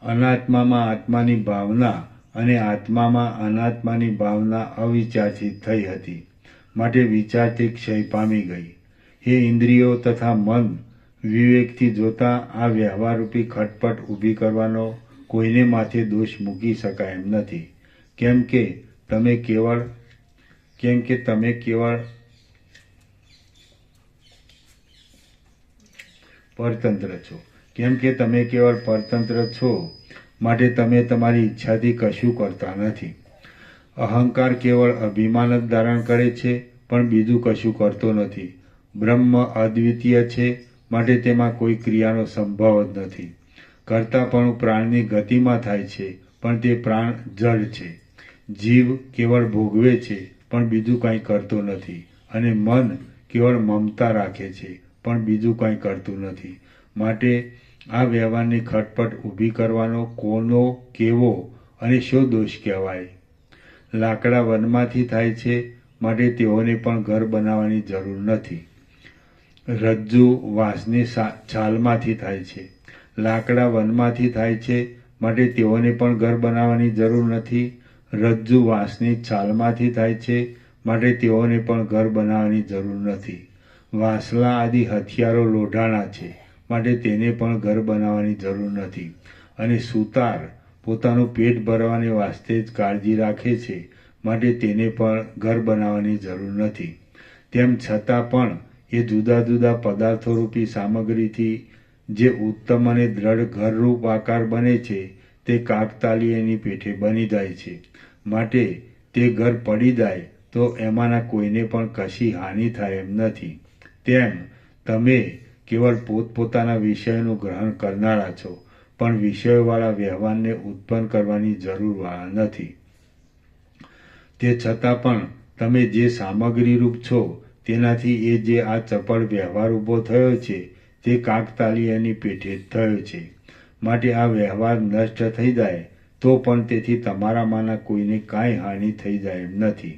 અનાત્મામાં આત્માની ભાવના અને આત્મામાં અનાત્માની ભાવના અવિચારથી થઈ હતી, માટે વિચારથી ક્ષય પામી ગઈ. હે ઇન્દ્રિયો તથા મન, વિવેકથી જોતા આ વ્યવહારરૂપી ખટપટ ઊભી કરવાનો કોઈને માથે દોષ મૂકી શકાય એમ નથી. કેમ કે તમે કેવળ પરતંત્ર છો. માટે તમે તમારી ઈચ્છાથી કશું કરતા નથી. અહંકાર કેવળ અભિમાન જ ધારણ કરે છે, પણ બીજું કશું કરતો નથી. બ્રહ્મ અદ્વિતીય છે, માટે તેમાં કોઈ ક્રિયાનો સંભવ જ નથી. કર્તાપણું પ્રાણની ગતિમાં થાય છે, પણ તે પ્રાણ જડ છે. જીવ કેવળ ભોગવે છે, પણ બીજું કાંઈ કરતો નથી. અને મન કેવળ મમતા રાખે છે, પણ બીજું કાંઈ કરતું નથી. માટે આ વ્યવહારની ખટપટ ઊભી કરવાનો કોનો, કેવો અને શો દોષ કહેવાય? લાકડા વનમાંથી થાય છે, માટે તેઓને પણ ઘર બનાવવાની જરૂર નથી. રજ્જુ વાંસની છાલમાંથી થાય છે. લાકડા વનમાંથી થાય છે, માટે તેઓને પણ ઘર બનાવવાની જરૂર નથી. રજ્જુ વાંસની છાલમાંથી થાય છે, માટે તેઓને પણ ઘર બનાવવાની જરૂર નથી. વાંસલા આદિ હથિયારો લોઢાણા છે, માટે તેને પણ ઘર બનાવવાની જરૂર નથી. અને સુતાર પોતાનું પેટ ભરવાને વાસ્તે જ કાળજી રાખે છે, માટે તેને પણ ઘર બનાવવાની જરૂર નથી. તેમ છતાં પણ એ જુદા જુદા પદાર્થોરૂપી સામગ્રીથી જે ઉત્તમ અને દ્રઢ ઘરરૂપ આકાર બને છે તે કાકતાલીય એની પેઠે બની જાય છે. માટે તે ઘર પડી જાય તો એમાંના કોઈને પણ કશી હાનિ થાય એમ નથી. તેમ તમે કેવળ પોતપોતાના વિષયનું ગ્રહણ કરનારા છો, પણ વિષયોવાળા વ્યવહારને ઉત્પન્ન કરવાની જરૂરવાળા નથી. તે છતાં પણ તમે જે સામગ્રીરૂપ છો તેનાથી એ જે આ ચપળ વ્યવહાર ઊભો થયો છે તે કાકતાલીયની પેઠે જ થયો છે. માટે આ વ્યવહાર નષ્ટ થઈ જાય તો પણ તેથી તમારામાંના કોઈને કાંઈ હાનિ થઈ જાય એમ નથી.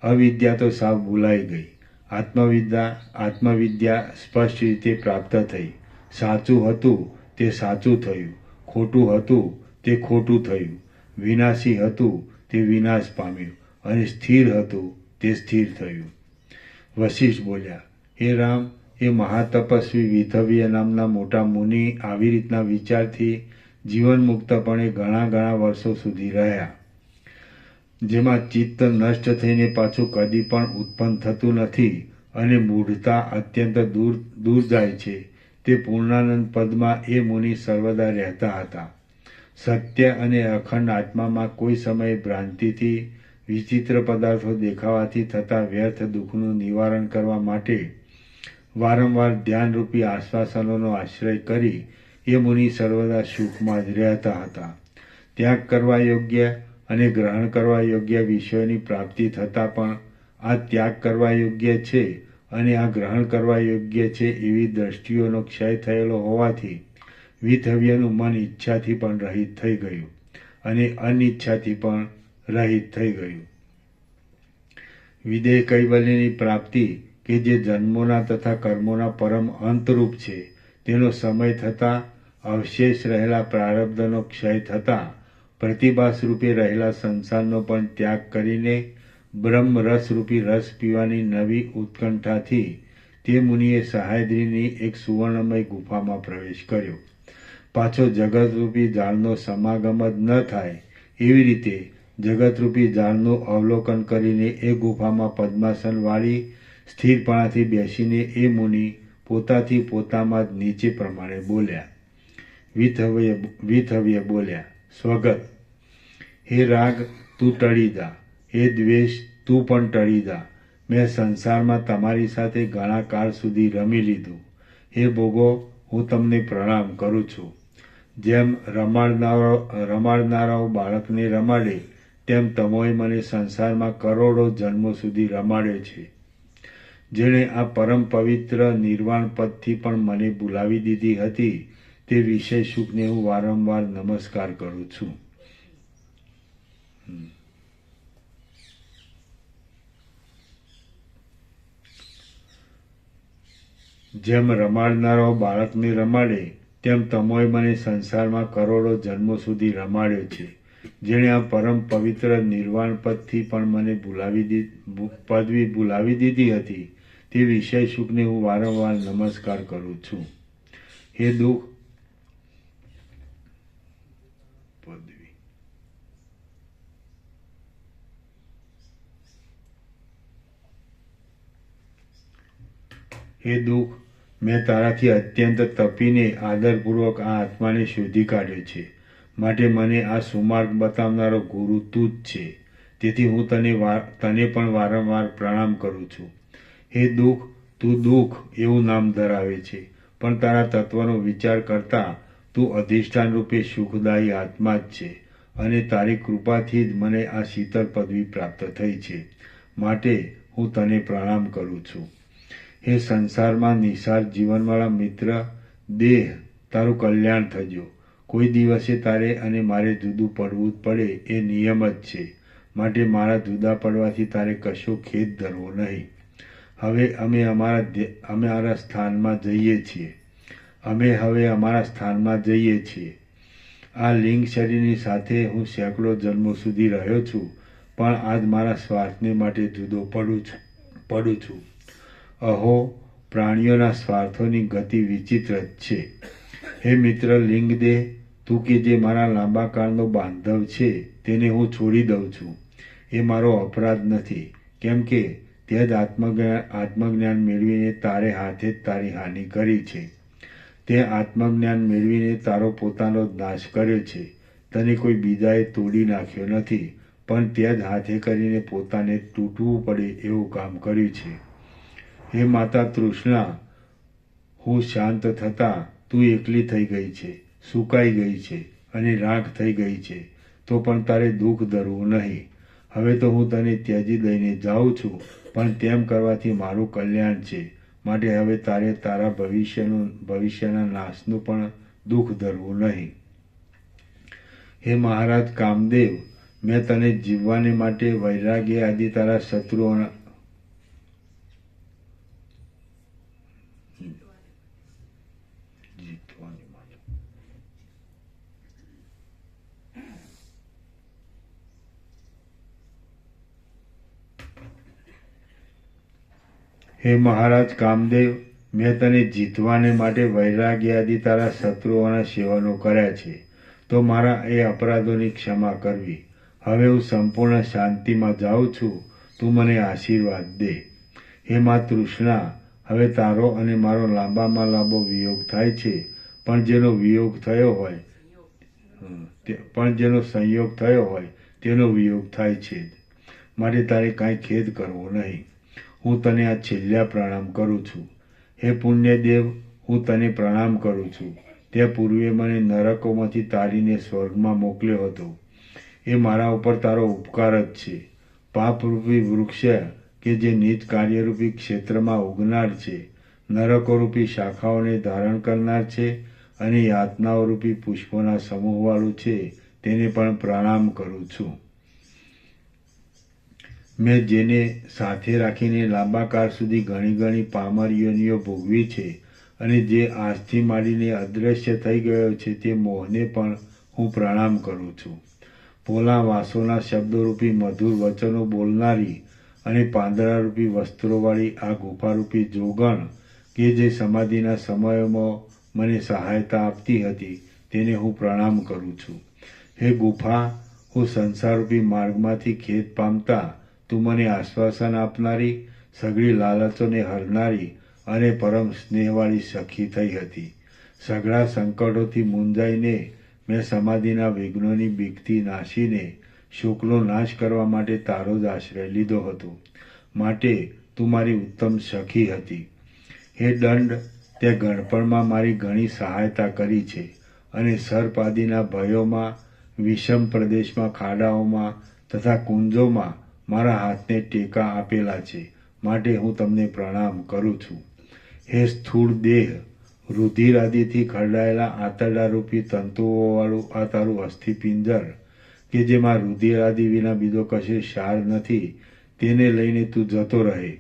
અવિદ્યા તો સાવ ભૂલાઈ ગઈ. આત્મવિદ્યા સ્પષ્ટ રીતે પ્રાપ્ત થઈ. સાચું હતું તે સાચું થયું, ખોટું હતું તે ખોટું થયું, વિનાશી હતું તે વિનાશ પામ્યું અને સ્થિર હતું તે સ્થિર થયું. વશિષ્ઠ બોલ્યા, હે રામ, એ મહાતપસ્વી વિતવ્ય નામના મોટા મુનિ આવી રીતના વિચારથી જીવન મુક્તપણે ઘણા વર્ષો સુધી રહ્યા, જેમાં ચિત્ત નષ્ટ થઈને પાછું કદી પણ ઉત્પન્ન થતું નથી અને મૂઢતા અત્યંત દૂર જાય છે. તે પૂર્ણાનંદ પદમાં એ મુનિ સર્વદા રહેતા હતા. સત્ય અને અખંડ આત્મામાં કોઈ સમયે ભ્રાંતિથી વિચિત્ર પદાર્થો દેખાવાથી થતા વ્યર્થ દુઃખનું નિવારણ કરવા માટે વારંવાર ધ્યાનરૂપી આશ્વાસનોનો આશ્રય કરી એ મુનિ સર્વદા સુખમાં જ રહેતા હતા. ત્યાગ કરવા યોગ્ય અને ગ્રહણ કરવા યોગ્ય વિષયોની પ્રાપ્તિ થતાં પણ આ ત્યાગ કરવા યોગ્ય છે અને આ ગ્રહણ કરવા યોગ્ય છે એવી દ્રષ્ટિઓનો ક્ષય થયેલો હોવાથી વિધવ્યનું મન ઈચ્છાથી પણ રહિત થઈ ગયું અને અનિચ્છાથી પણ રહિત થઈ ગયું. વિદેહ કૈવલ્યની પ્રાપ્તિ કે જે જન્મોના તથા કર્મોના પરમ અંતરૂપ છે તેનો સમય થતાં અવશેષ રહેલા પ્રારબ્ધનો ક્ષય થતાં પ્રતિભાસ રૂપે રહેલા સંસારનો પણ ત્યાગ કરીને બ્રહ્મ રસરૂપી રસ પીવાની નવી ઉત્કંઠાથી તે મુનિએ સહ્યાદ્રીની એક સુવર્ણમય ગુફામાં પ્રવેશ કર્યો. પાછો જગતરૂપી જાળનો સમાગમ જ ન થાય એવી રીતે જગતરૂપી જાળનું અવલોકન કરીને એ ગુફામાં પદ્માસન વાળી સ્થિરપણાથી બેસીને એ મુનિ પોતાથી પોતામાં જ નીચે પ્રમાણે બોલ્યા. વિથવ્ય બોલ્યા, સ્વગત, હે રાગ તું ટળી જા, હે દ્વેષ તું પણ ટળી જા. મેં સંસારમાં તમારી સાથે ઘણા કાળ સુધી રમી લીધું. હે ભોગો, હું તમને પ્રણામ કરું છું. જેમ રમાડનારાઓ બાળકને રમાડે તેમ તમોએ મને સંસારમાં કરોડો જન્મો સુધી રમાડ્યો છે. જેણે આ પરમ પવિત્ર નિર્વાણ પદથી પણ મને બોલાવી દીધી હતી તે વિષય સુખને હું વારંવાર નમસ્કાર કરું છું. જેમ રમાડનારાઓ બાળકને રમાડે તેમ તમોએ મને સંસારમાં કરોડો જન્મો સુધી રમાડ્યો છે. જેણે આ પરમ પવિત્ર નિર્વાણ પદથી પણ મને પદવી બોલાવી દીધી હતી તે વિષય સુખને હું વારંવાર નમસ્કાર કરું છું. હે દુઃખ પદવી હે દુઃખ, મેં તારાથી અત્યંત તપીને આદરપૂર્વક આ આત્માને શોધી કાઢ્યો છે. માટે મને આ સુમાર્ગ બતાવનારો ગુરુ તું જ છે. તેથી હું તને પણ વારંવાર પ્રણામ કરું છું. હે દુઃખ, તું દુઃખ એવું નામ ધરાવે છે, પણ તારા તત્વનો વિચાર કરતા તું અધિષ્ઠાન રૂપે સુખદાયી આત્મા જ છે અને તારી કૃપાથી જ મને આ શીતળ પદવી પ્રાપ્ત થઈ છે. માટે હું તને પ્રણામ કરું છું. હે સંસારમાં નિસાર જીવનવાળા મિત્ર, દેહ તારું કલ્યાણ થજો. કોઈ દિવસે તારે અને મારે જુદું પડવું જ પડે એ નિયમ જ છે. માટે મારા જુદા પડવાથી તારે કશો ખેદ ધરવો નહીં. હવે અમે અમારા સ્થાનમાં જઈએ છીએ. આ લિંગ શરીરની સાથે હું સેંકડો જન્મો સુધી રહ્યો છું, પણ આજ મારા સ્વાર્થને માટે જુદો પડું છું. અહો, પ્રાણીઓના સ્વાર્થોની ગતિ વિચિત્ર જ છે. હે મિત્ર લિંગદેહ, તું કે જે મારા લાંબા કાળનો બાંધવ છે તેને હું છોડી દઉં છું. એ મારો અપરાધ નથી, કેમ કે તે જ આત્મજ્ઞાન મેળવીને તારે હાથે જ તારી હાનિ કરી છે. તે આત્મજ્ઞાન મેળવીને તારો પોતાનો જ નાશ કર્યો છે. તને કોઈ બીજાએ તોડી નાખ્યો નથી, પણ તે જ હાથે કરીને પોતાને તૂટવું પડે એવું કામ કર્યું છે. હે માતા તૃષ્ણા, હું શાંત થતાં તું એકલી થઈ ગઈ છે, સુકાઈ ગઈ છે અને રાખ થઈ ગઈ છે. તો પણ તારે દુઃખ ધરવું નહીં. હવે તો હું તને ત્યજી દઈને જાઉં છું, પણ તેમ કરવાથી મારું કલ્યાણ છે. માટે હવે તારે તારા ભવિષ્યના નાશનું પણ દુઃખ ધરવું નહીં. હે મહારાજ કામદેવ, મેં તને જીવવાને માટે વૈરાગ્ય આદિ તારા શત્રુઓના હે મહારાજ કામદેવ, મેં તને જીતવાને માટે વૈરાગ્ય આદિ તારા શત્રુઓના સેવનો કર્યા છે, તો મારા એ અપરાધોની ક્ષમા કરવી. હવે હું સંપૂર્ણ શાંતિમાં જાઉં છું. તું મને આશીર્વાદ દે. હે મા તૃષ્ણા, હવે તારો અને મારો લાંબામાં લાંબો વિયોગ થાય છે, પણ જેનો સંયોગ થયો હોય તેનો વિયોગ થાય છે જ. માટે તારે કાંઈ ખેદ કરવો નહીં. હું તને આ છેલ્લા પ્રણામ કરું છું. હે પુણ્યદેવ, હું તને પ્રણામ કરું છું. તે પૂર્વે મને નરકોમાંથી તારીને સ્વર્ગમાં મોકલ્યો હતો. એ મારા ઉપર તારો ઉપકાર જ છે. પાપરૂપી વૃક્ષ કે જે નીચ કાર્યરૂપી ક્ષેત્રમાં ઉગનાર છે, નરકોરૂપી શાખાઓને ધારણ કરનાર છે અને યાતનાઓરૂપી પુષ્પોના સમૂહવાળું છે, તેને પણ પ્રણામ કરું છું. મેં જેને સાથે રાખીને લાંબા કાળ સુધી ઘણી ઘણી પામર યોનિઓ ભોગવી છે અને જે આજથી માંડીને અદૃશ્ય થઈ ગયો છે, તે મોહને પણ હું પ્રણામ કરું છું. પોલા વાંસોના શબ્દોરૂપી મધુર વચનો બોલનારી અને પાંદડારૂપી વસ્ત્રોવાળી આ ગુફારૂપી જોગણ કે જે સમાધિના સમયોમાં મને સહાયતા આપતી હતી, તેને હું પ્રણામ કરું છું. હે ગુફા, હું સંસારરૂપી માર્ગમાંથી ખેદ પામતા તું મને આશ્વાસન આપનારી, સઘળી લાલચોને હરનારી અને પરમ સ્નેહવાળી સખી થઈ હતી. સઘળા સંકટોથી મૂંઝાઈને મેં સમાધિના વિઘ્નોની બીકથી નાસીને શોકનો નાશ કરવા માટે તારો જ આશ્રય લીધો હતો. માટે તું મારી ઉત્તમ સખી હતી. હે દંડ, તે ગણપણમાં મારી ઘણી સહાયતા કરી છે અને સર્પ આદિના ભયોમાં, વિષમ પ્રદેશમાં, ખાડાઓમાં તથા કુંજોમાં મારા હાથને ટેકા આપેલા છે, માટે હું તમને પ્રણામ કરું છું. હે સ્થૂળ દેહ, રુધિર આદિથી ખરડાયેલા આંતરડારૂપી તંતુઓવાળું આ તારું અસ્થિપિંજર કે જેમાં રુધિર આદિ વિના બીજો કશે સાર નથી, તેને લઈને તું જતો રહે.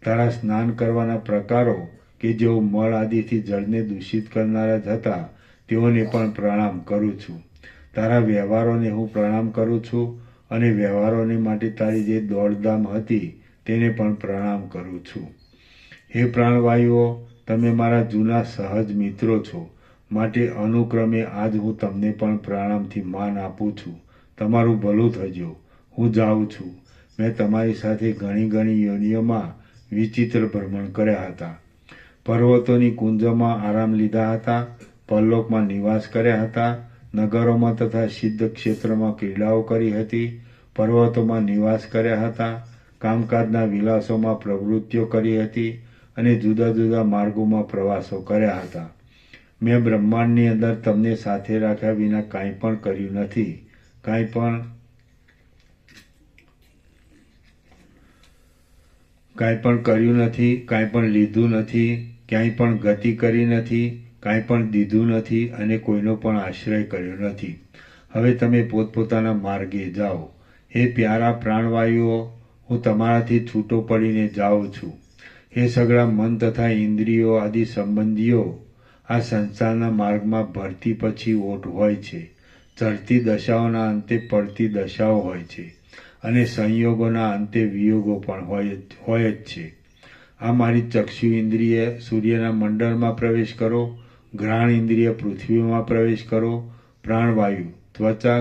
તારા સ્નાન કરવાના પ્રકારો કે જેઓ મળ આદિથી જળને દૂષિત કરનારા જ હતા, તેઓને પણ પ્રણામ કરું છું. તારા વ્યવહારોને હું પ્રણામ કરું છું અને વ્યવહારોને માટે તારી જે દોડધામ હતી તેને પણ પ્રણામ કરું છું. હે પ્રાણવાયુઓ, તમે મારા જૂના સહજ મિત્રો છો, માટે અનુક્રમે આજ હું તમને પણ પ્રણામથી માન આપું છું. તમારું ભલું થજો. હું જાઉં છું. મેં તમારી સાથે ઘણી ઘણી યોનિઓમાં વિચિત્ર ભ્રમણ કર્યા હતા. પર્વતોની કુંજોમાં આરામ લીધા હતા, પરલોકમાં નિવાસ કર્યા હતા, નગરોમાં તથા સિદ્ધ ક્ષેત્રમાં ક્રીડાઓ કરી હતી, પર્વતોમાં નિવાસ કર્યા હતા, કામકાજના વિલાસોમાં પ્રવૃત્તિઓ કરી હતી અને જુદા જુદા માર્ગોમાં પ્રવાસો કર્યા હતા. મેં બ્રહ્માંડની અંદર તમને સાથે રાખ્યા વિના કાંઈ પણ કર્યું નથી. કાંઈ પણ કર્યું નથી, કાંઈ પણ લીધું નથી, ક્યાંય પણ ગતિ કરી નથી, કાંઈ પણ દીધું નથી અને કોઈનો પણ આશ્રય કર્યો નથી. હવે તમે પોતપોતાના માર્ગે જાઓ. હે પ્યારા પ્રાણવાયુઓ, હું તમારાથી છૂટો પડીને જાઉં છું. હે સઘળા મન તથા ઇન્દ્રિયો આદિ સંબંધીઓ, આ સંસારના માર્ગમાં ભરતી પછી ઓટ હોય છે, ચડતી દશાઓના અંતે પડતી દશાઓ હોય છે અને સંયોગોના અંતે વિયોગો પણ હોય જ છે. આ મારી ચક્ષુ ઇન્દ્રિય સૂર્યના મંડળમાં પ્રવેશ કરો, ઘ્રાણ ઇન્દ્રિય પૃથ્વીમાં પ્રવેશ કરો, પ્રાણવાયુ ત્વચા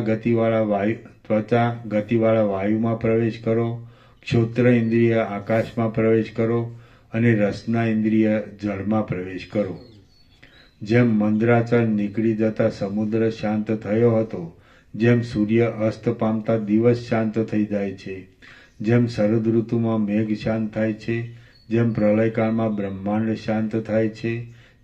ગતિવાળા વાયુમાં પ્રવેશ કરો, ક્ષોત્ર ઇન્દ્રિય આકાશમાં પ્રવેશ કરો અને રસના ઇન્દ્રિય જળમાં પ્રવેશ કરો. જેમ મંદરાચલ નીકળી જતા સમુદ્ર શાંત થયો હતો, જેમ સૂર્ય અસ્ત પામતા દિવસ શાંત થઈ જાય છે, જેમ શરદ ઋતુમાં મેઘ શાંત થાય છે, જેમ પ્રલયકાળમાં બ્રહ્માંડ શાંત થાય છે,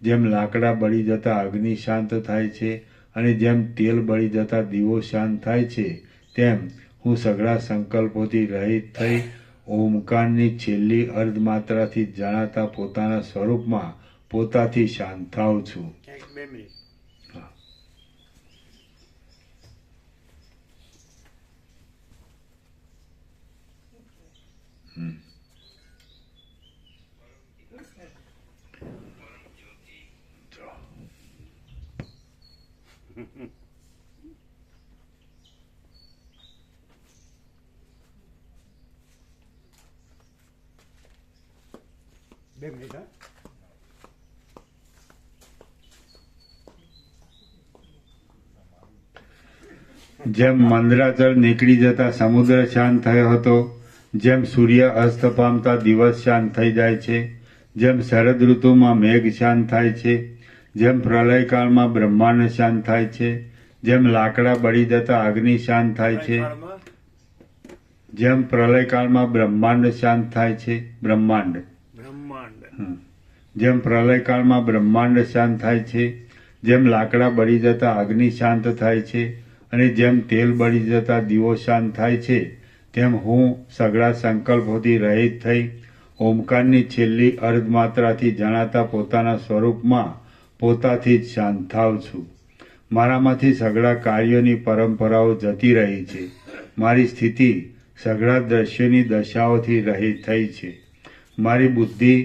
જેમ લાકડા બળી જતા અગ્નિ શાંત થાય છે અને જેમ તેલ બળી જતા દીવો શાંત થાય છે, તેમ હું સઘળા સંકલ્પોથી રહિત થઈ ઓમકારની છેલ્લી અર્ધમાત્રાથી જણાતા પોતાના સ્વરૂપમાં પોતાથી શાંત થાઉં છું. 2 મિનિટ. બે મિનિટ હા. જેમ મંદરાચલ નીકળી જતા સમુદ્ર શાંત થયો હતો, જેમ સૂર્ય અસ્ત પામતા દિવસ શાંત થઈ જાય છે, જેમ શરદ ઋતુમાં મેઘ શાંત થાય છે, જેમ પ્રલયકાળમાં બ્રહ્માંડ શાંત થાય છે, જેમ લાકડા બળી જતા અગ્નિ શાંત થાય છે, જેમ પ્રલયકાળમાં બ્રહ્માંડ શાંત થાય છે, જેમ પ્રલયકાળમાં બ્રહ્માંડ શાંત થાય છે, જેમ લાકડા બળી જતા અગ્નિ શાંત થાય છે અને જેમ તેલ બળી જતા દીવો શાંત થાય છે, તેમ હું સઘળા સંકલ્પોથી રહિત થઈ ઓમકારની છેલ્લી અર્ધમાત્રાથી જણાતા પોતાના સ્વરૂપમાં પોતાથી જ શાંત થાવ છું. મારામાંથી સઘળા કાર્યોની પરંપરાઓ જતી રહી છે. મારી સ્થિતિ સઘળા દ્રશ્યોની દશાઓથી રહિત થઈ છે. મારી બુદ્ધિ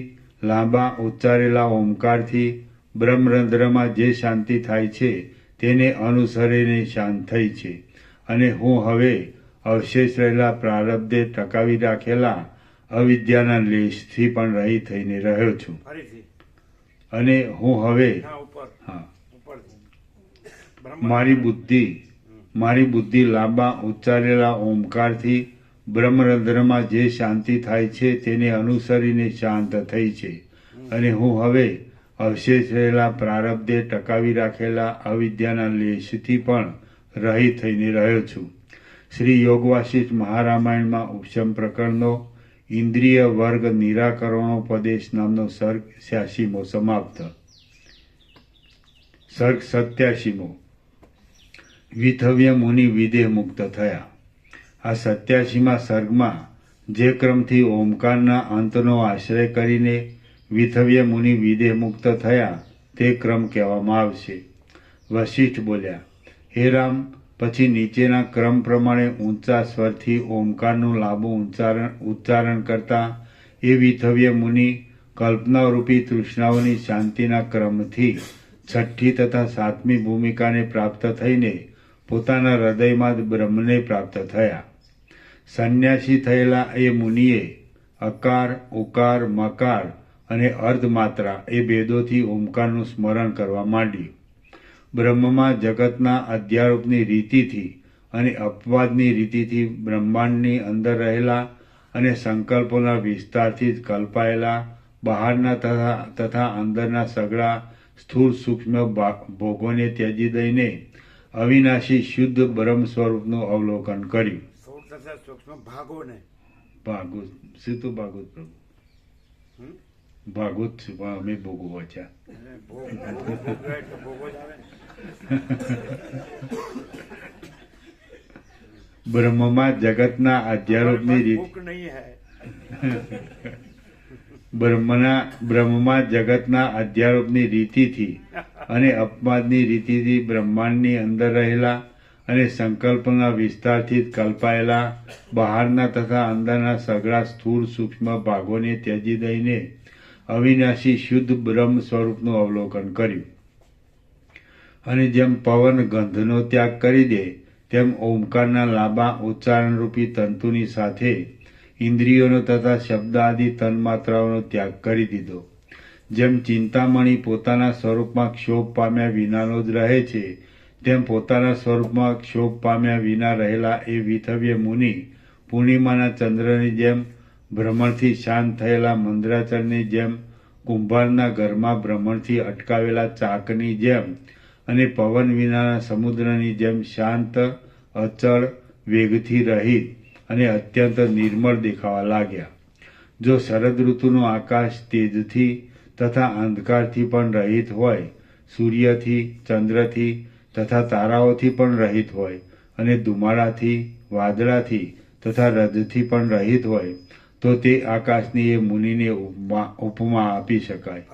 લાંબા ઉચ્ચારેલા ઓમકારથી બ્રહ્મરંધ્રમાં જે શાંતિ થાય છે તેને અનુસરીને શાંત થઈ છે. અને હું હવે અવશેષ રહેલા પ્રારબ્ધે ટકાવી રાખેલા અવિદ્યાના લેશથી પણ રહિત થઈને રહ્યો છું. ફરીથી અને હું હવે હા ઉપર હા ઉપરથી મારી બુદ્ધિ લાંબા ઉચ્ચારેલા ઓમકારથી બ્રહ્મરંધ્રમાં જે શાંતિ થાય છે તેને અનુસરીને શાંત થઈ છે. અને હું હવે અવશેષ રહેલા પ્રારબ્ધે ટકાવી રાખેલા અવિદ્યાના લેશથી પણ રહિત થઈને રહ્યો છું. શ્રી યોગવાસિષ્ઠ મહારામાયણમાં ઉપશમ પ્રકરણનો ઇન્દ્રિય વર્ગ નિરાકરણોપદેશ નામનો સર્ગ 86મો સમાપ્ત. સર્ગ 87મો. વિથવ્ય મુનિ વિદેહ મુક્ત થયા. આ 87મા સર્ગમાં જે ક્રમથી ઓમકારના અંતનો આશ્રય કરીને વિથવ્ય મુનિ વિદેહ મુક્ત થયા તે ક્રમ કહેવામાં આવશે. વશિષ્ઠ બોલ્યા, હે રામ, પછી નીચેના ક્રમ પ્રમાણે ઊંચા સ્વરથી ઓમકારનું લાંબુ ઉચ્ચારણ કરતા એ વિથવ્ય મુનિ કલ્પનારૂપી તૃષ્ણાઓની શાંતિના ક્રમથી છઠ્ઠી તથા સાતમી ભૂમિકાને પ્રાપ્ત થઈને પોતાના હૃદયમાં જ બ્રહ્મને પ્રાપ્ત થયા. સંન્યાસી થયેલા એ મુનિએ અકાર, ઉકાર, મકાર અને અર્ધમાત્રા એ ભેદોથી ઓમકારનું સ્મરણ કરવા માંડ્યું. બ્રહ્મમાં જગતના અધ્યારોપની રીતિથી અને અપવાદની રીતિથી બ્રહ્માંડની અંદર રહેલા અને સંકલ્પોના વિસ્તારથી જ કલ્પાયેલા બહારના તથા અંદરના સઘળા સ્થૂળ સૂક્ષ્મ ભોગોને ત્યજી દઈને અવિનાશી શુદ્ધ બ્રહ્મ સ્વરૂપનું અવલોકન કર્યું. સ્થૂળ તથા સૂક્ષ્મ ભાગોને ભાગવત શું તો ભાગવત પ્રભુ ભાગવત છું પણ અમે ભોગો વાંચ્યા. અને ભોગો જ આવે ને. બ્રહ્મમાં જગતના અધ્યારોપની રીત ભૂખ નહીં હૈ. બ્રહ્મમાં જગતના અધ્યારોપની રીતિથી અને અપવાદની રીતિથી બ્રહ્માંડની અંદર રહેલા અને સંકલ્પના વિસ્તારથી જ કલ્પાયેલા બહારના તથા અંદરના સઘળા સ્થૂળ સૂક્ષ્મ ભાગોને ત્યજી દઈને અવિનાશી શુદ્ધ બ્રહ્મ સ્વરૂપનું અવલોકન કર્યું. અને જેમ પવન ગંધનો ત્યાગ કરી દે તેમ ઓમકારના લાંબા ઉચ્ચારણરૂપી તંતુની સાથે ઇન્દ્રિયોનો તથા શબ્દ આદિ તન્માત્રાઓનો ત્યાગ કરી દીધો. જેમ ચિંતામણી પોતાના સ્વરૂપમાં ક્ષોભ પામ્યા વિનાનો જ રહે છે, તેમ પોતાના સ્વરૂપમાં ક્ષોભ પામ્યા વિના રહેલા એ વિથવ્ય મુનિ પૂર્ણિમાના ચંદ્રની જેમ, ભ્રમણથી શાંત થયેલા મંદ્રાચળની જેમ, કુંભારના ઘરમાં ભ્રમણથી અટકાવેલા ચાકની જેમ અને પવન વિનાના સમુદ્રની જેમ શાંત, અચળ, વેગથી રહિત અને અત્યંત નિર્મળ દેખાવા લાગ્યા. જો શરદ ઋતુનો આકાશ તેજથી તથા અંધકારથી પણ રહિત હોય, સૂર્યથી, ચંદ્રથી તથા તારાઓથી પણ રહિત હોય અને ધુમાડાથી, વાદળાથી તથા રજથી પણ રહિત હોય, તો તે આકાશની એ મુનિને ઉપમા આપી શકાય.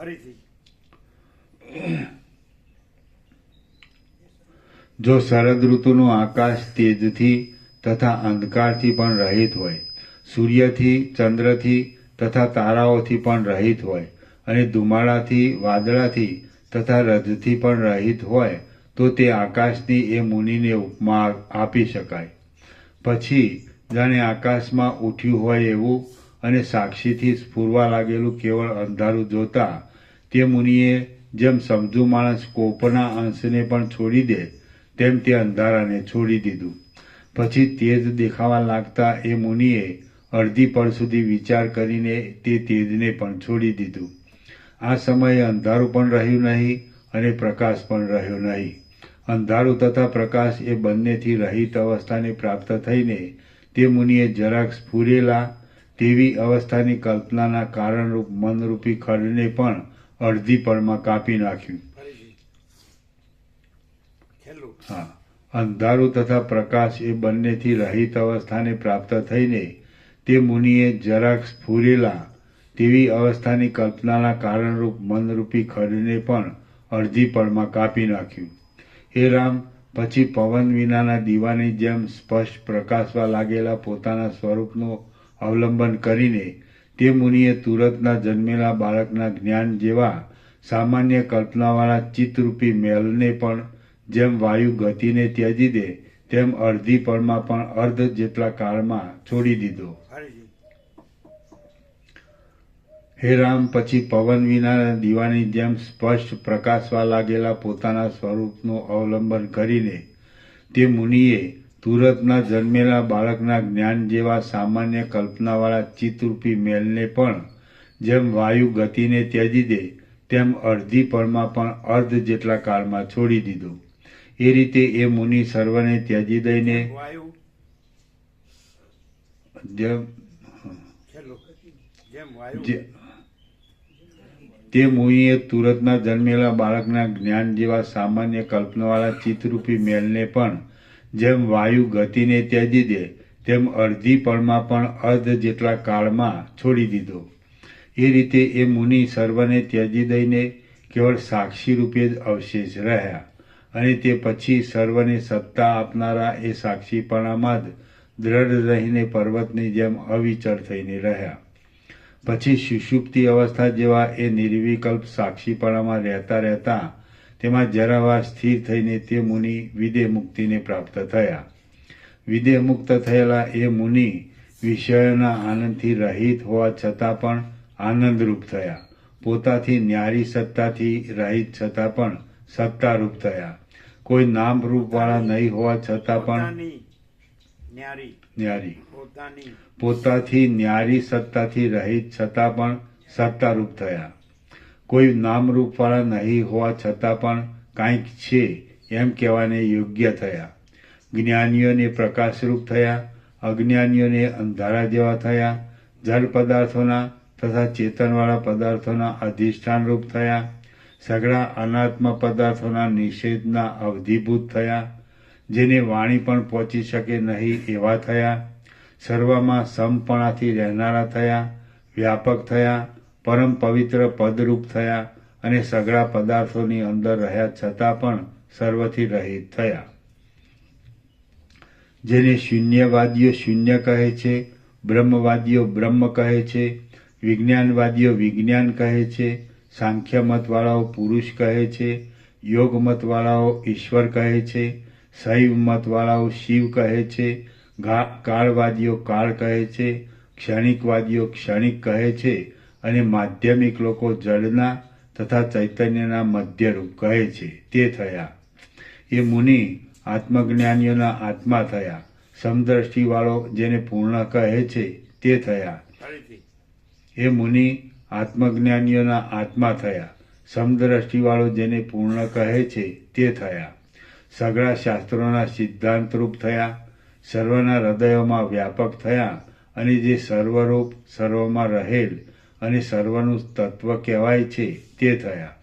જો શરદ ઋતુનું આકાશ તેજથી તથા અંધકારથી પણ રહિત હોય, સૂર્યથી, ચંદ્રથી તથા તારાઓથી પણ રહિત હોય અને ધુમાડાથી, વાદળાથી તથા રજથી પણ રહિત હોય, તો તે આકાશની એ મુનિને ઉપમા આપી શકાય. પછી જાણે આકાશમાં ઉઠ્યું હોય એવું અને સાક્ષીથી સ્ફુરવા લાગેલું કેવળ અંધારું જોતા તે મુનિએ જેમ સમજુ માણસ કોપના અંશને પણ છોડી દે તેમ તે અંધારાને છોડી દીધું. પછી તેજ દેખાવા લાગતા એ મુનિએ અડધી પળ સુધી વિચાર કરીને તે તેજને પણ છોડી દીધું. આ સમયે અંધારું પણ રહ્યું નહીં અને પ્રકાશ પણ રહ્યો નહીં. અંધારું તથા પ્રકાશ એ બંનેથી રહિત અવસ્થાને પ્રાપ્ત થઈને તે મુનિએ જરાક સ્ફુરેલા તેવી અવસ્થાની કલ્પનાના કારણરૂપ મનરૂપી ખડને પણ અડધી પળમાં કાપી નાખ્યું. અંધારું તથા પ્રકાશ એ બંનેથી રહિત અવસ્થાને પ્રાપ્ત થઈને તે મુનિએ જરાક સ્ફુરેલા તેવી અવસ્થાની કલ્પનાના કારણરૂપ મનરૂપી ખડને પણ અડધી પળમાં કાપી નાખ્યું. હે રામ, પછી પવન વિનાના દીવાની જેમ સ્પષ્ટ પ્રકાશવા લાગેલા પોતાના સ્વરૂપનું અવલંબન કરીને તે મુનિએ તુરતના જન્મેલા બાળકના જ્ઞાન જેવા સામાન્ય કલ્પનાવાળા ચિત્તરૂપી મેલને પણ જેમ વાયુ ગતિને ત્યજી દે તેમ અડધી પળમાં પણ અર્ધ જેટલા કાળમાં છોડી દીધો. હે રામ, પછી પવન વિનાના દીવાની જેમ સ્પષ્ટ પ્રકાશવા લાગેલા પોતાના સ્વરૂપનું અવલંબન કરીને તે મુનિએ તુરતના જન્મેલા બાળકના જ્ઞાન જેવા સામાન્ય કલ્પનાવાળા ચિત્તરૂપી મેલને પણ જેમ વાયુ ગતિને ત્યજી દે તેમ અડધી પળમાં પણ અર્ધ જેટલા કાળમાં છોડી દીધો. એ રીતે એ મુનિ સર્વને ત્યજી દઈને તે મુનિએ તુરતના જન્મેલા બાળકના જ્ઞાન જેવા સામાન્ય કલ્પનાવાળા ચિત્તરૂપી મેલને પણ જેમ વાયુ ગતિને ત્યજી દે તેમ અડધી પળમાં પણ અર્ધ જેટલા કાળમાં છોડી દીધો. એ રીતે એ મુનિ સર્વને ત્યજી દઈને કેવળ સાક્ષી રૂપે જ અવશેષ રહ્યા અને તે પછી સર્વને સત્તા આપનારા એ સાક્ષીપણામાં જ દ્રઢ રહીને પર્વતની જેમ અવિચળ થઈને રહ્યા. પછી સુષુપ્તિ અવસ્થા જેવા એ નિર્વિકલ્પ સાક્ષીપણામાં રહેતા રહેતા તેમાં જરાવાર સ્થિર થઈને તે મુનિ વિદેહ મુક્તિને પ્રાપ્ત થયા. વિદેહ મુક્ત થયેલા એ મુનિ વિષયોના આનંદથી રહિત હોવા છતાં પણ આનંદરૂપ થયા. પોતાથી ન્યારી સત્તાથી રહિત છતાં પણ સત્તારૂપ થયા. કોઈ નામ રૂપવાળા નહીં હોવા છતાં પણ ન્યારી પોતાથી ન્યારી સત્તાથી રહિત છતાં પણ સત્તારૂપ થયા. કોઈ નામ રૂપવાળા નહીં હોવા છતાં પણ કાંઈક છે એમ કહેવાને યોગ્ય થયા. જ્ઞાનીઓને પ્રકાશરૂપ થયા, અજ્ઞાનીઓને અંધારા જેવા થયા. જળ પદાર્થોના તથા ચેતનવાળા પદાર્થોના અધિષ્ઠાનરૂપ થયા. સઘળા અનાત્મ પદાર્થોના નિષેધના અવધિભૂત થયા. જેને વાણી પણ પહોંચી શકે નહીં એવા થયા. સર્વમાં સમપણાથી રહેનારા થયા. વ્યાપક થયા. પરમ પવિત્ર પદરૂપ થયા અને સઘળા પદાર્થોની અંદર રહ્યા છતાં પણ સર્વથી રહિત થયા. જેને શૂન્યવાદીઓ શૂન્ય કહે છે, બ્રહ્મવાદીઓ બ્રહ્મ કહે છે, વિજ્ઞાનવાદીઓ વિજ્ઞાન કહે છે, સાંખ્ય મતવાળાઓ પુરુષ કહે છે, યોગ મતવાળાઓ ઈશ્વર કહે છે, શૈવ મતવાળાઓ શિવ કહે છે, કાળવાદીઓ કાળ કહે છે, ક્ષણિકવાદીઓ ક્ષણિક કહે છે અને માધ્યમિક લોકો જળના તથા ચૈતન્યના મધ્યરૂપ કહે છે તે થયા. એ મુનિ આત્મજ્ઞાનીઓના આત્મા થયા. સમદ્રષ્ટિવાળો જેને પૂર્ણ કહે છે તે થયા. એ મુનિ આત્મજ્ઞાનીઓના આત્મા થયા. સમદ્રષ્ટિવાળો જેને પૂર્ણ કહે છે તે થયા. સઘળા શાસ્ત્રોના સિદ્ધાંતરૂપ થયા. સર્વના હૃદયોમાં વ્યાપક થયા અને જે સર્વરૂપ સર્વમાં રહેલ અને સર્વનું તત્વ કહેવાય છે તે થયા.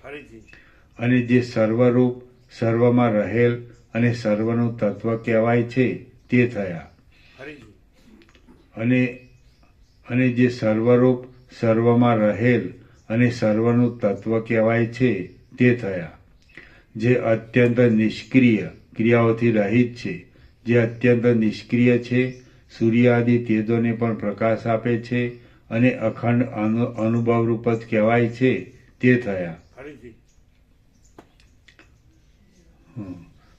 અને જે સર્વરૂપ સર્વમાં રહેલ અને સર્વનું તત્વ કહેવાય છે તે થયા. અને જે સર્વરૂપ સર્વમાં રહેલ અને સર્વનું તત્વ કહેવાય છે તે થયા. જે અત્યંત નિષ્ક્રિય ક્રિયાઓથી રહિત છે, જે અત્યંત નિષ્ક્રિય છે, સૂર્યાદિ તેજોને પણ પ્રકાશ આપે છે અને અખંડ અનુભવરૂપ જ કહેવાય છે તે થયા.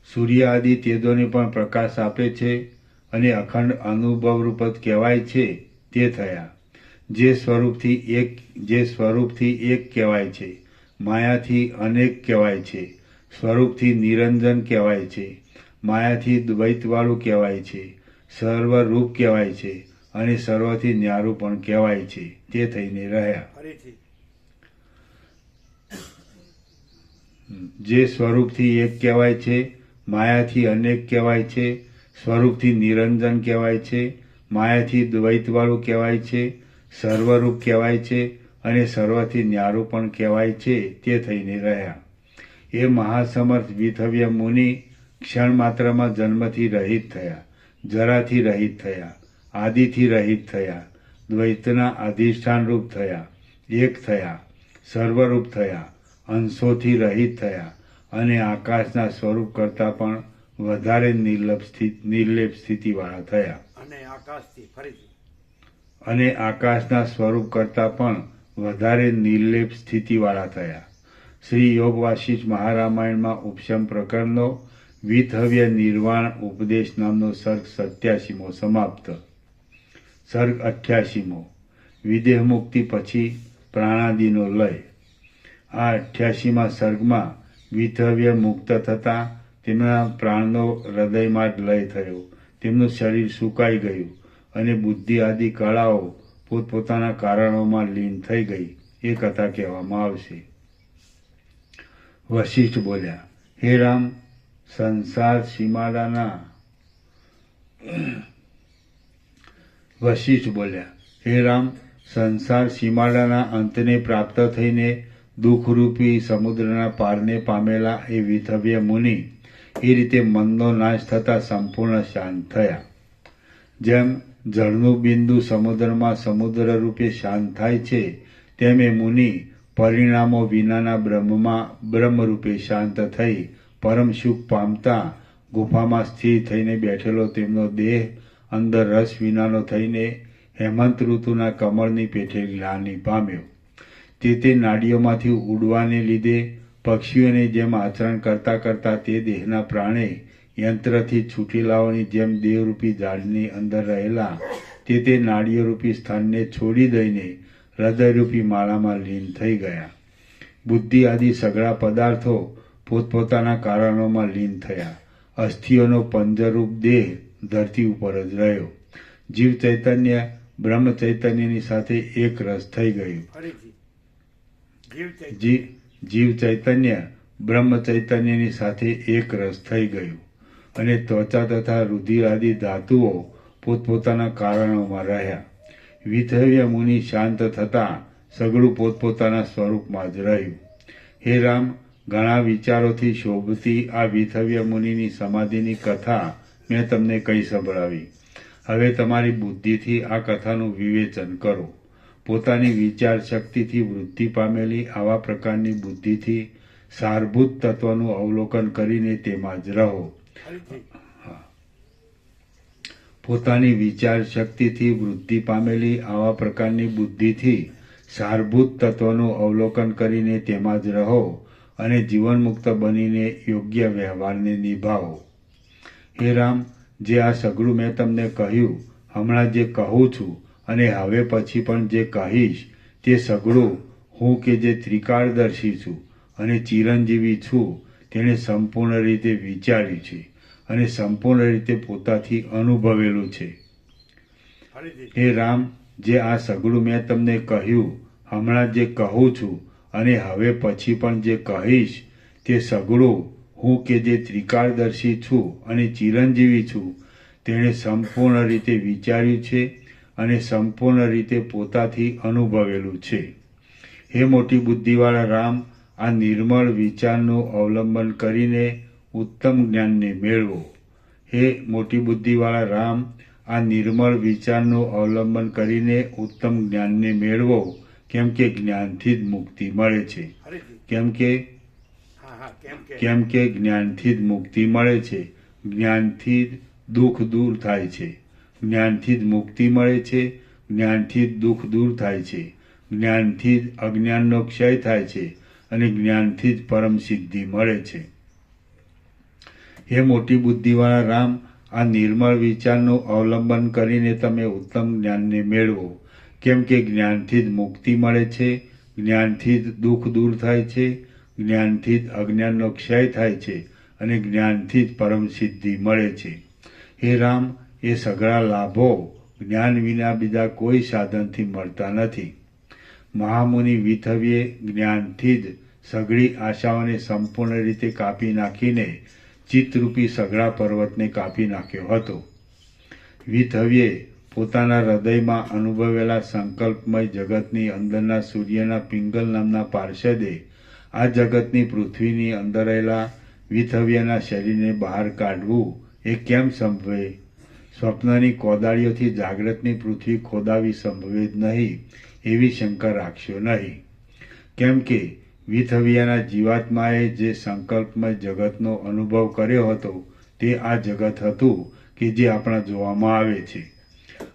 સૂર્ય આદિ તેજોને પણ પ્રકાશ આપે છે અને અખંડ અનુભવરૂપ જ કહેવાય છે તે થયા. જે સ્વરૂપથી એક કહેવાય છે, માયાથી અનેક કહેવાય છે, સ્વરૂપથી નિરંજન કહેવાય છે, માયાથી દ્વૈતવાળું કહેવાય છે, સર્વરૂપ કહેવાય છે અને સર્વથી ન્યારું પણ કહેવાય છે તે થઈને રહ્યા. જે સ્વરૂપથી એક કહેવાય છે, માયાથી અનેક કહેવાય છે, સ્વરૂપથી નિરંજન કહેવાય છે, માયાથી દ્વૈતવાળું કહેવાય છે, સર્વરૂપ કહેવાય છે અને સર્વથી ન્યારું પણ કહેવાય છે તે થઈને રહ્યા. એ મહાસમર્થ વિથવ્ય મુનિ ક્ષણ માત્રમાં જન્મથી રહિત થયા, જરાથી રહિત થયા, આદિથી રહિત થયા, દ્વૈતના અધિષ્ઠાન રૂપ થયા, એક થયા, સર્વરૂપ થયા, અંશોથી રહિત થયા અને આકાશના સ્વરૂપ કરતાં પણ વધારે નિર્લેપ સ્થિતિવાળા થયા. અને આકાશના સ્વરૂપ કરતાં પણ વધારે નિર્લેપ સ્થિતિવાળા થયા. શ્રી યોગ વાસિષ્ઠ મહારામાયણમાં ઉપશમ પ્રકરણનો વિતહવ્ય નિર્વાણ ઉપદેશ નામનો સર્ગ 87મો સમાપ્ત. સર્ગ 88મો વિદેહ મુક્તિ પછી પ્રાણાદિનો લય. આ 88મા સર્ગમાં વિતહવ્ય મુક્ત થતાં તેમના પ્રાણનો હૃદયમાં જ લય થયો, તેમનું શરીર સુકાઈ ગયું અને બુદ્ધિ આદિ કળાઓ પોતપોતાના કારણોમાં લીન થઈ ગઈ એ કથા કહેવામાં આવશે. વશિષ્ઠ બોલ્યા, હે રામ, સંસાર સીમાડાના વશિષ્ઠ બોલ્યા, હે રામ, સંસાર સીમાડાના અંતને પ્રાપ્ત થઈને દુઃખરૂપી સમુદ્રના પારને પામેલા એ વિતહવ્ય મુનિ એ રીતે મનનો નાશ થતાં સંપૂર્ણ શાંત થયા. જેમ જળનું બિંદુ સમુદ્રમાં સમુદ્ર રૂપે શાંત થાય છે, તેમ એ મુનિ પરિણામો વિનાના બ્રહ્મમાં બ્રહ્મરૂપે શાંત થઈ પરમ સુખ પામતા ગુફામાં સ્થિર થઈને બેઠેલો તેમનો દેહ અંદર રસ વિનાનો થઈને હેમંત ઋતુના કમળની પેઠે ગ્લાનિ પામ્યો. તે નાડીઓમાંથી ઉડવાને લીધે પક્ષીઓને જેમ આચરણ કરતા કરતા તે દેહના પ્રાણે યંત્રથી છૂટેલાઓની જેમ દેવરૂપી ઝાડની અંદર રહેલા તે નાડીઓરૂપી સ્થાનને છોડી દઈને હૃદયરૂપી માળામાં લીન થઈ ગયા. બુદ્ધિ આદિ સઘળા પદાર્થો પોતપોતાના કારણોમાં લીન થયા. અસ્થિઓનો પંજરરૂપ દેહ ધરતી ઉપર જ રહ્યો. જીવ ચૈતન્ય બ્રહ્મ ચૈતન્યની સાથે એક રસ થઈ ગયું. જીવ ચૈતન્ય બ્રહ્મ ચૈતન્યની સાથે એક રસ થઈ ગયું અને ત્વચા તથા રુધિર આદિ ધાતુઓ પોતપોતાના કારણોમાં રહ્યા. વિતહવ્ય મુનિ શાંત થતાં સગળું પોતપોતાના સ્વરૂપમાં જ રહ્યું. હે રામ, ઘણા વિચારોથી શોભતી આ વિતહવ્ય મુનિની સમાધિની કથા મેં તમને કહી સંભળાવી. હવે તમારી બુદ્ધિથી આ કથાનું વિવેચન કરો. પોતાની વિચાર શક્તિથી વૃદ્ધિ પામેલી આવા પ્રકારની બુદ્ધિથી સારભૂત તત્વનું અવલોકન કરીને તેમાં જ રહો. પોતાની વિચાર શક્તિથી વૃદ્ધિ પામેલી આવા પ્રકારની બુદ્ધિથી સારભૂત તત્વનું અવલોકન કરીને તેમાં જ રહો અને જીવનમુક્ત બનીને યોગ્ય વ્યવહારને નિભાવો. હે રામ, જે આ સઘળું મેં તમને કહ્યું, હમણાં જે કહું છું અને હવે પછી પણ જે કહીશ, તે સઘળું હું કે જે ત્રિકાળદર્શી છું અને ચિરંજીવી છું, તેણે સંપૂર્ણ રીતે વિચાર્યું છે અને સંપૂર્ણ રીતે પોતાથી અનુભવેલું છે. હે રામ, જે આ સઘળું મેં તમને કહ્યું, હમણાં જે કહું છું અને હવે પછી પણ જે કહીશ, તે સઘળું હું કે જે ત્રિકાળદર્શી છું અને ચિરંજીવી છું, તેણે સંપૂર્ણ રીતે વિચાર્યું છે અને સંપૂર્ણ રીતે પોતાથી અનુભવેલું છે. હે મોટી બુદ્ધિવાળા રામ, આ નિર્મળ વિચારનું અવલંબન કરીને ઉત્તમ જ્ઞાનને મેળવો. હે મોટી બુદ્ધિવાળા રામ, આ નિર્મળ વિચારનું અવલંબન કરીને ઉત્તમ જ્ઞાનને મેળવો, કેમ કે જ્ઞાનથી જ મુક્તિ મળે છે. કેમ કે જ્ઞાનથી જ મુક્તિ મળે છે. જ્ઞાનથી જ દુઃખ દૂર થાય છે. જ્ઞાનથી જ મુક્તિ મળે છે. જ્ઞાનથી જ દુઃખ દૂર થાય છે. જ્ઞાનથી જ અજ્ઞાનનો ક્ષય થાય છે અને જ્ઞાનથી જ પરમ સિદ્ધિ મળે છે. હે મોટી બુદ્ધિવાળા રામ, આ નિર્મળ વિચારનું અવલંબન કરીને તમે ઉત્તમ જ્ઞાનને મેળવો, કેમ કે જ્ઞાનથી જ મુક્તિ મળે છે. જ્ઞાનથી જ દુઃખ દૂર થાય છે. જ્ઞાનથી જ અજ્ઞાનનો ક્ષય થાય છે અને જ્ઞાનથી જ પરમ સિદ્ધિ મળે છે. હે રામ, એ સઘળા લાભો જ્ઞાન વિના બીજા કોઈ સાધનથી મળતા નથી. મહામુનિ વિતહવ્યે જ્ઞાનથી જ સઘળી આશાઓને સંપૂર્ણ રીતે કાપી નાખીને ચિત્તરૂપી સઘળા પર્વતને કાપી નાખ્યો હતો. વિતહવ્યે પોતાના હૃદયમાં અનુભવેલા સંકલ્પમય જગતની અંદરના સૂર્યના પિંગલ નામના પાર્ષદે આ જગતની પૃથ્વીની અંદર રહેલા વિથવ્યના શરીરને બહાર કાઢવું એ કેમ સંભવે? સ્વપ્નની કોદાળીઓથી જાગ્રતની પૃથ્વી ખોદાવી સંભવે જ નહીં એવી શંકા રાખશો નહીં. કેમ કે વિથવ્યના જીવાત્માએ જે સંકલ્પમય જગતનો અનુભવ કર્યો હતો તે આ જગત હતું કે જે આપણા જોવામાં આવે છે.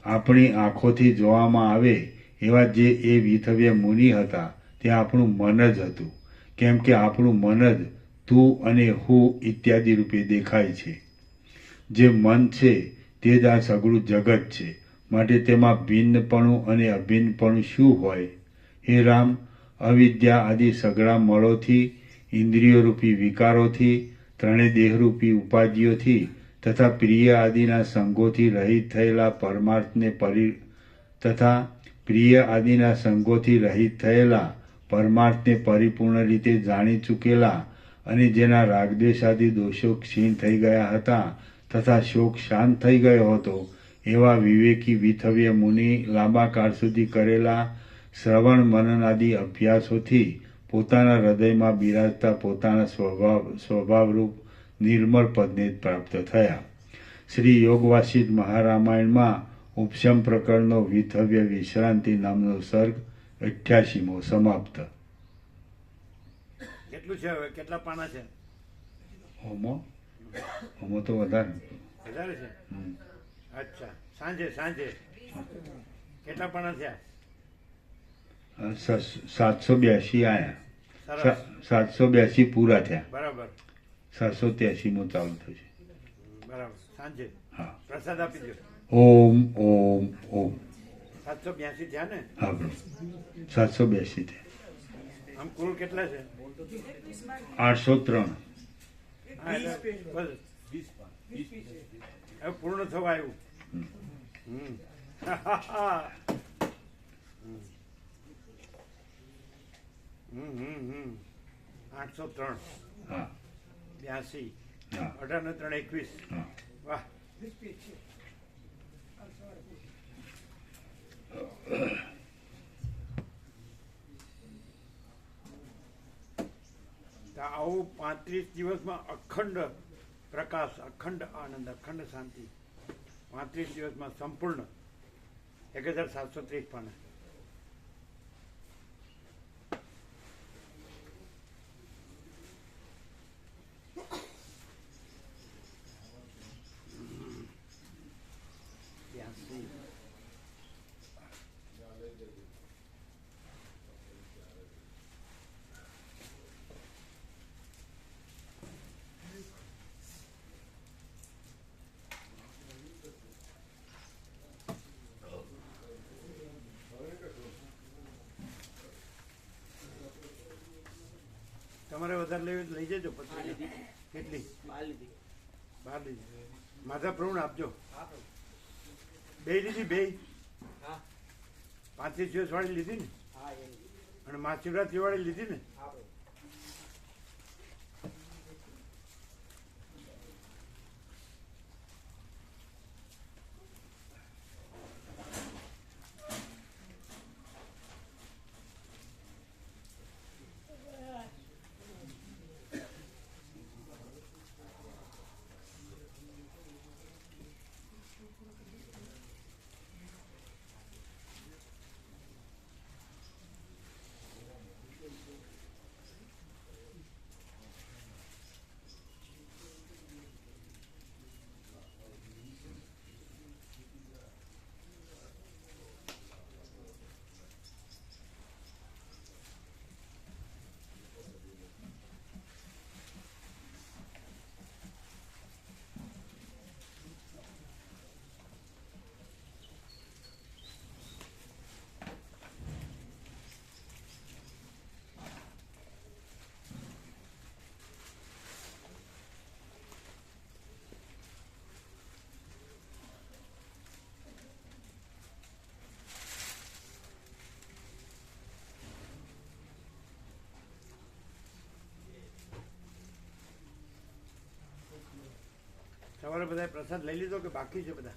આપણી આંખોથી જોવામાં આવે એવા જે એ વિથવ્ય મુનિ હતા તે આપણું મન જ હતું. કેમ કે આપણું મન જ તું અને હું ઇત્યાદિ રૂપે દેખાય છે. જે મન છે તે જ આ સઘળું જગત છે. માટે તેમાં ભિન્નપણું અને અભિન્નપણું શું હોય? હે રામ, અવિદ્યા આદિ સઘળા મળોથી, ઇન્દ્રિયોરૂપી વિકારોથી, ત્રણેય દેહરૂપી ઉપાધિઓથી તથા પ્રિય આદિના સંગોથી રહિત થયેલા પરમાર્થને પરિપૂર્ણ રીતે જાણી ચૂકેલા અને જેના રાગદ્વેષ આદિ દોષો ક્ષીણ થઈ ગયા હતા તથા શોક શાંત થઈ ગયો હતો એવા વિવેકી વિથવ્ય મુનિ લાંબા કાળ સુધી કરેલા શ્રવણ મનન આદિ અભ્યાસોથી પોતાના હૃદયમાં બિરાજતા પોતાના સ્વભાવરૂપ નિર્મળ પદને પ્રાપ્ત થયા. શ્રી યોગવાસિષ્ઠ મહારામાયણમાં ઉપશમ પ્રકરણનો વિથવ્ય વિશ્રાંતિ નામનો સર્ગ 88મો સમાપ્ત. કેટલું છે હવે? કેટલા પાના છે? હોમો તો વધારે છે. અચ્છા, સાંજે કેટલા પાના થયા? 782 આયા. સરસ, 782 પૂરા થયા. બરાબર 783મો ચાલુ થશે. બરાબર. સાંજે હા. પ્રસાદ આપી દો. ઓમ ઓમ ઓમ. 782 થયા ને? હા બરાબર, 782 થયા. આમ કુલ કેટલા છે? 803. હા, એટલે બસ હવે પૂર્ણ થવા આવ્યું. હમ. 803, હા 82, હા 18 ને 3 21. હા. વાહ. તો આવું 35 દિવસમાં અખંડ પ્રકાશ, અખંડ આનંદ, અખંડ શાંતિ, 35 દિવસમાં સંપૂર્ણ 1730 પાના. તમારે વધારે લેવી લઈ જજો. પત્રિકા કેટલી? 12 લીધી. માધા પ્રવણ આપજો. બે લીધી? બે 35 દિવસ વાળી લીધી ને? અને મહાશિવરાત્રી વાળી લીધી ને? સવારે બધા પ્રસાદ લઈ લીધો કે બાકી છે બધા?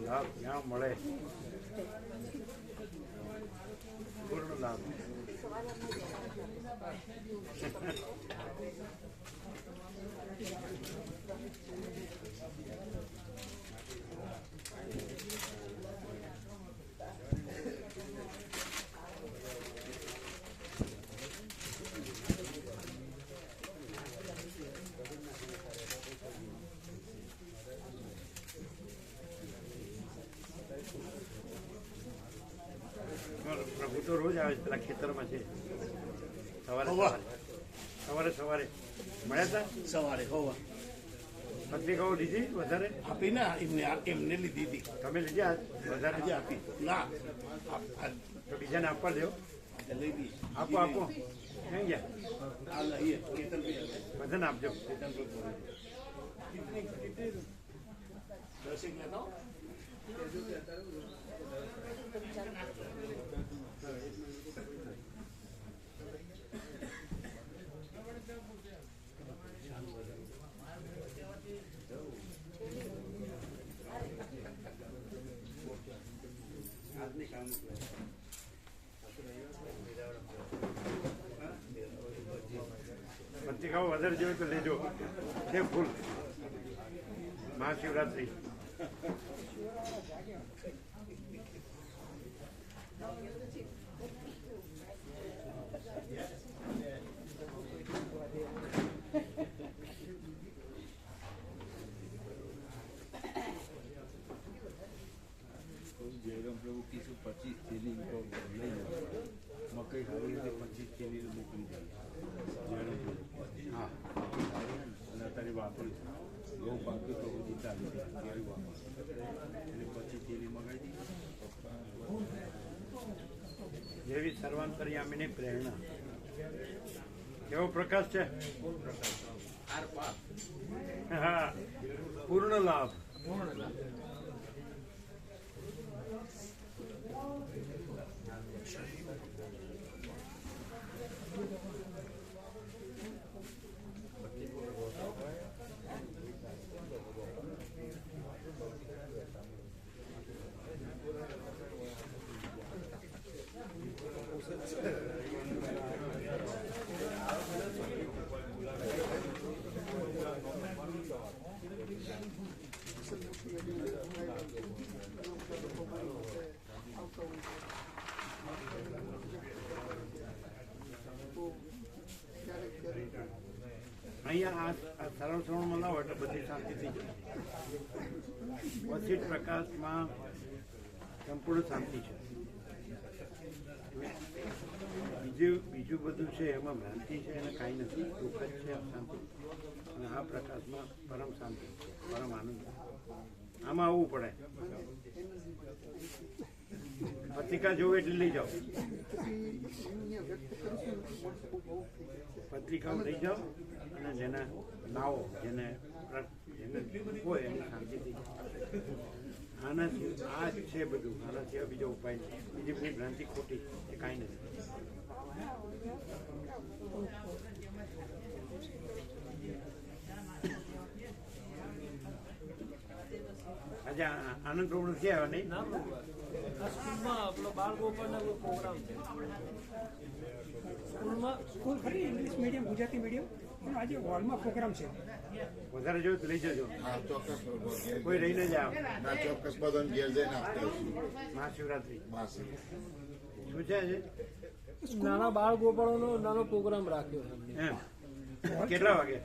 લાભ જ્યાં મળે પૂર્ણ લાભ. પ્રભુ તો રોજ આવે છે, પેલા ખેતરમાં છે. સવારે સવારે મળ્યા હતા. સવારે હોવા પત્રિકાઓ લીધી વધારે આપીને એમને લીધી હતી. તમે લીધી આજ વધારે હજી આપી ના તો બીજાને આપવા દો. લઈ દઈએ. આપો આપો ક્યાં ગયા આ લઈએ કેતનભાઈ બધાને આપજો. દસેક લેતા પત્રિકાઓ વધારે જોઈએ તો લેજો. છે ફૂલ મહાશિવરાત્રી. જયરામ પ્રભુ કીધું 25 થેલી લઈ મકઈ સારી રીતે 25 થેલી મોકલી જાય. હા અને અત્યારે વાપરી બહુ પાક્યું તો બધી ચાલી જાય ત્યારે વાપર એટલે 25 થેલી મગાવી દીધી. જેવી સર્વાંતર્યામીની પ્રેરણા. કેવો પ્રકાશ છે. હા પૂર્ણ લાભ. અહીંયા આ સરળ શ્રવણમાં લાવો એટલે બધી શાંતિ થઈ જાય. પછી પ્રકાશમાં સંપૂર્ણ શાંતિ છે. બીજું બધું છે એમાં ભ્રાંતિ છે એને કાંઈ નથી. દુઃખ જ છે શાંતિ. અને આ પ્રકાશમાં પરમ શાંતિ પરમ આનંદ. આમાં આવવું પડે. પત્રિકા જોવે એટલે લઈ જાઓ. પત્રિકાઓ લઈ જાઓ અને જેને લાવો જેને હોય એની શાંતિથી. આનાથી આ જ છે બધું. આનાથી બીજો ઉપાય નહીં. બીજી બધી ભ્રાંતિ ખોટી એ કાંઈ નથી. આજે આનંદ પ્રભુ નથી આવ્યો નહીં. સ્કૂલ ખરી ઇંગ્લિશ મીડિયમ ગુજરાતી મીડિયમ પણ આજે હોલમાં પ્રોગ્રામ છે. વધારે જોયું તો લઈ જજો. હા ચોક્કસ કોઈ રહીને જ આવો. ના ચોક્કસ બધાને ઘેર જઈને આપતા મહાશિવરાત્રી માસી શું છે આજે? નાના બાળ ગોપાળોનો નાનો પ્રોગ્રામ રાખ્યો છે. એમ કેટલા વાગે?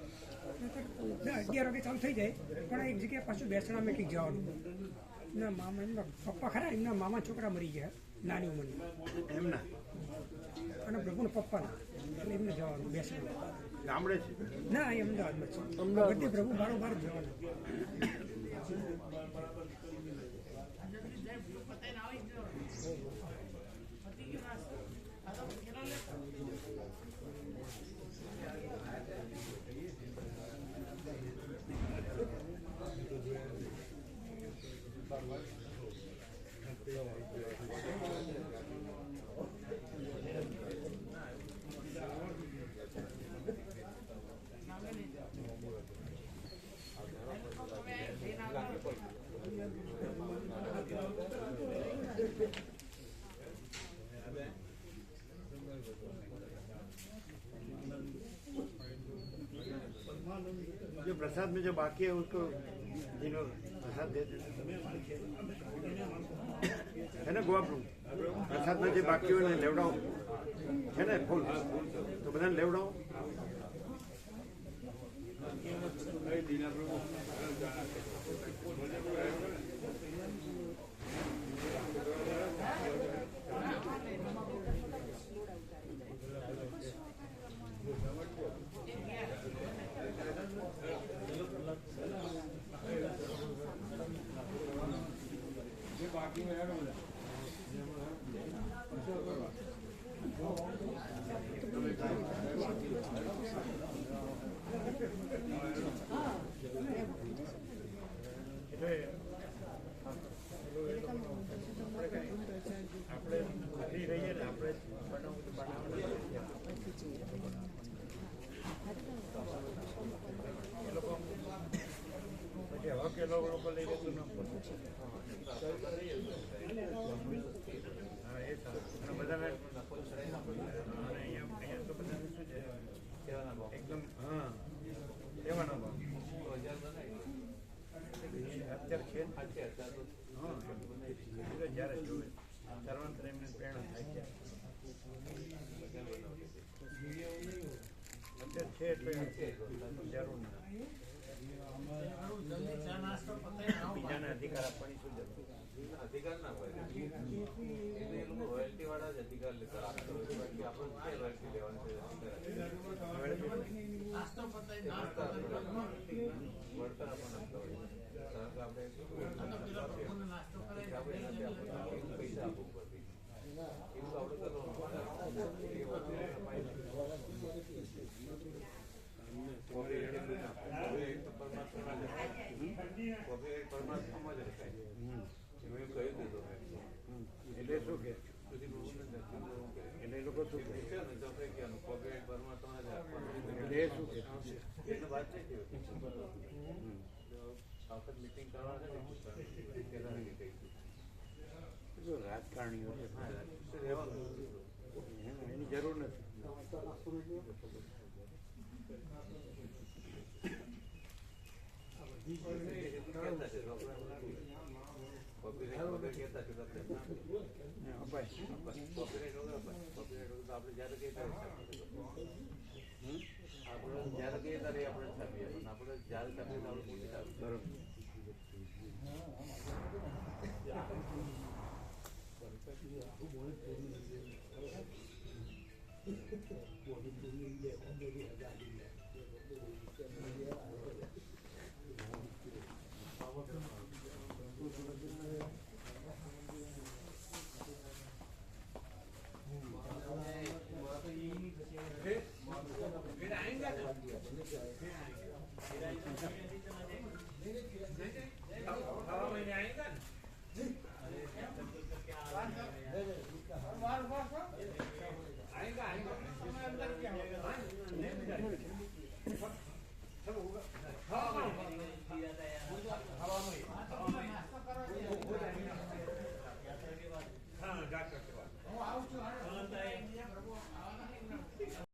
11 વાગે ચાલુ થઈ જાય પણ એક જગ્યાએ પાછું બેસણા મેટ્રિક જવાનું. એમના મામા એમના પપ્પા ખરા એમના મામા છોકરા મરી ગયા નાની ઉંમરના એમના અને પ્રભુના પપ્પાના એટલે એમને જવાનું બેસણા. ગામડે છે? ના એ અમદાવાદમાં છે. બધી પ્રભુ બારોબાર જ જવાનું. जो प्रसाद में जो बाकी है उसको जिन्हों प्रसाद दे देते है ना गोवा प्रसाद में जो बाकी हो लेवड़ाओ है ना फूल तो बधाने लेवड़ाओ આપણે ફ્રી રહીએ ને આપણે બનાવવું તો બનાવવાનું એ લોકો પછી હવે કે લોકો લઈ લેતું ન હા એ સારું બધાને અહીંયા તો બધાને શું છે એકદમ હા લેવાના ભાવ અત્યારે છે હા જ્યારે જોવે સર્વાંતર એમને પ્રેરણા થાય છે અત્યારે છે એટલે જરૂર બીજાને અધિકાર આપવાની શું જરૂર અધિકાર ના હોય એ લોકો રોયલ્ટી વાળા જ અધિકાર લેતા આપણે રોયલ્ટી લેવાની વળતર આપણને આપતા હોય પૈસા આપવું પડતી એવું તો આપણે પરમાત્મામાં જ રખાય મેં કહ્યું હતું એટલે શું કે એટલે લોકો શું કે પરમાત્મા જ એટલે એ શું કે એટલે વાત છે વખત મીટિંગ કરવાના છે રાજકારણીઓ છે એની જરૂર નથી આપણે જયારે કહીએ જયારે કહીએ ત્યારે આપણે છાપીએ આપણે જયારે છાપીએ આપણે પોતે છાપીએ બરોબર હા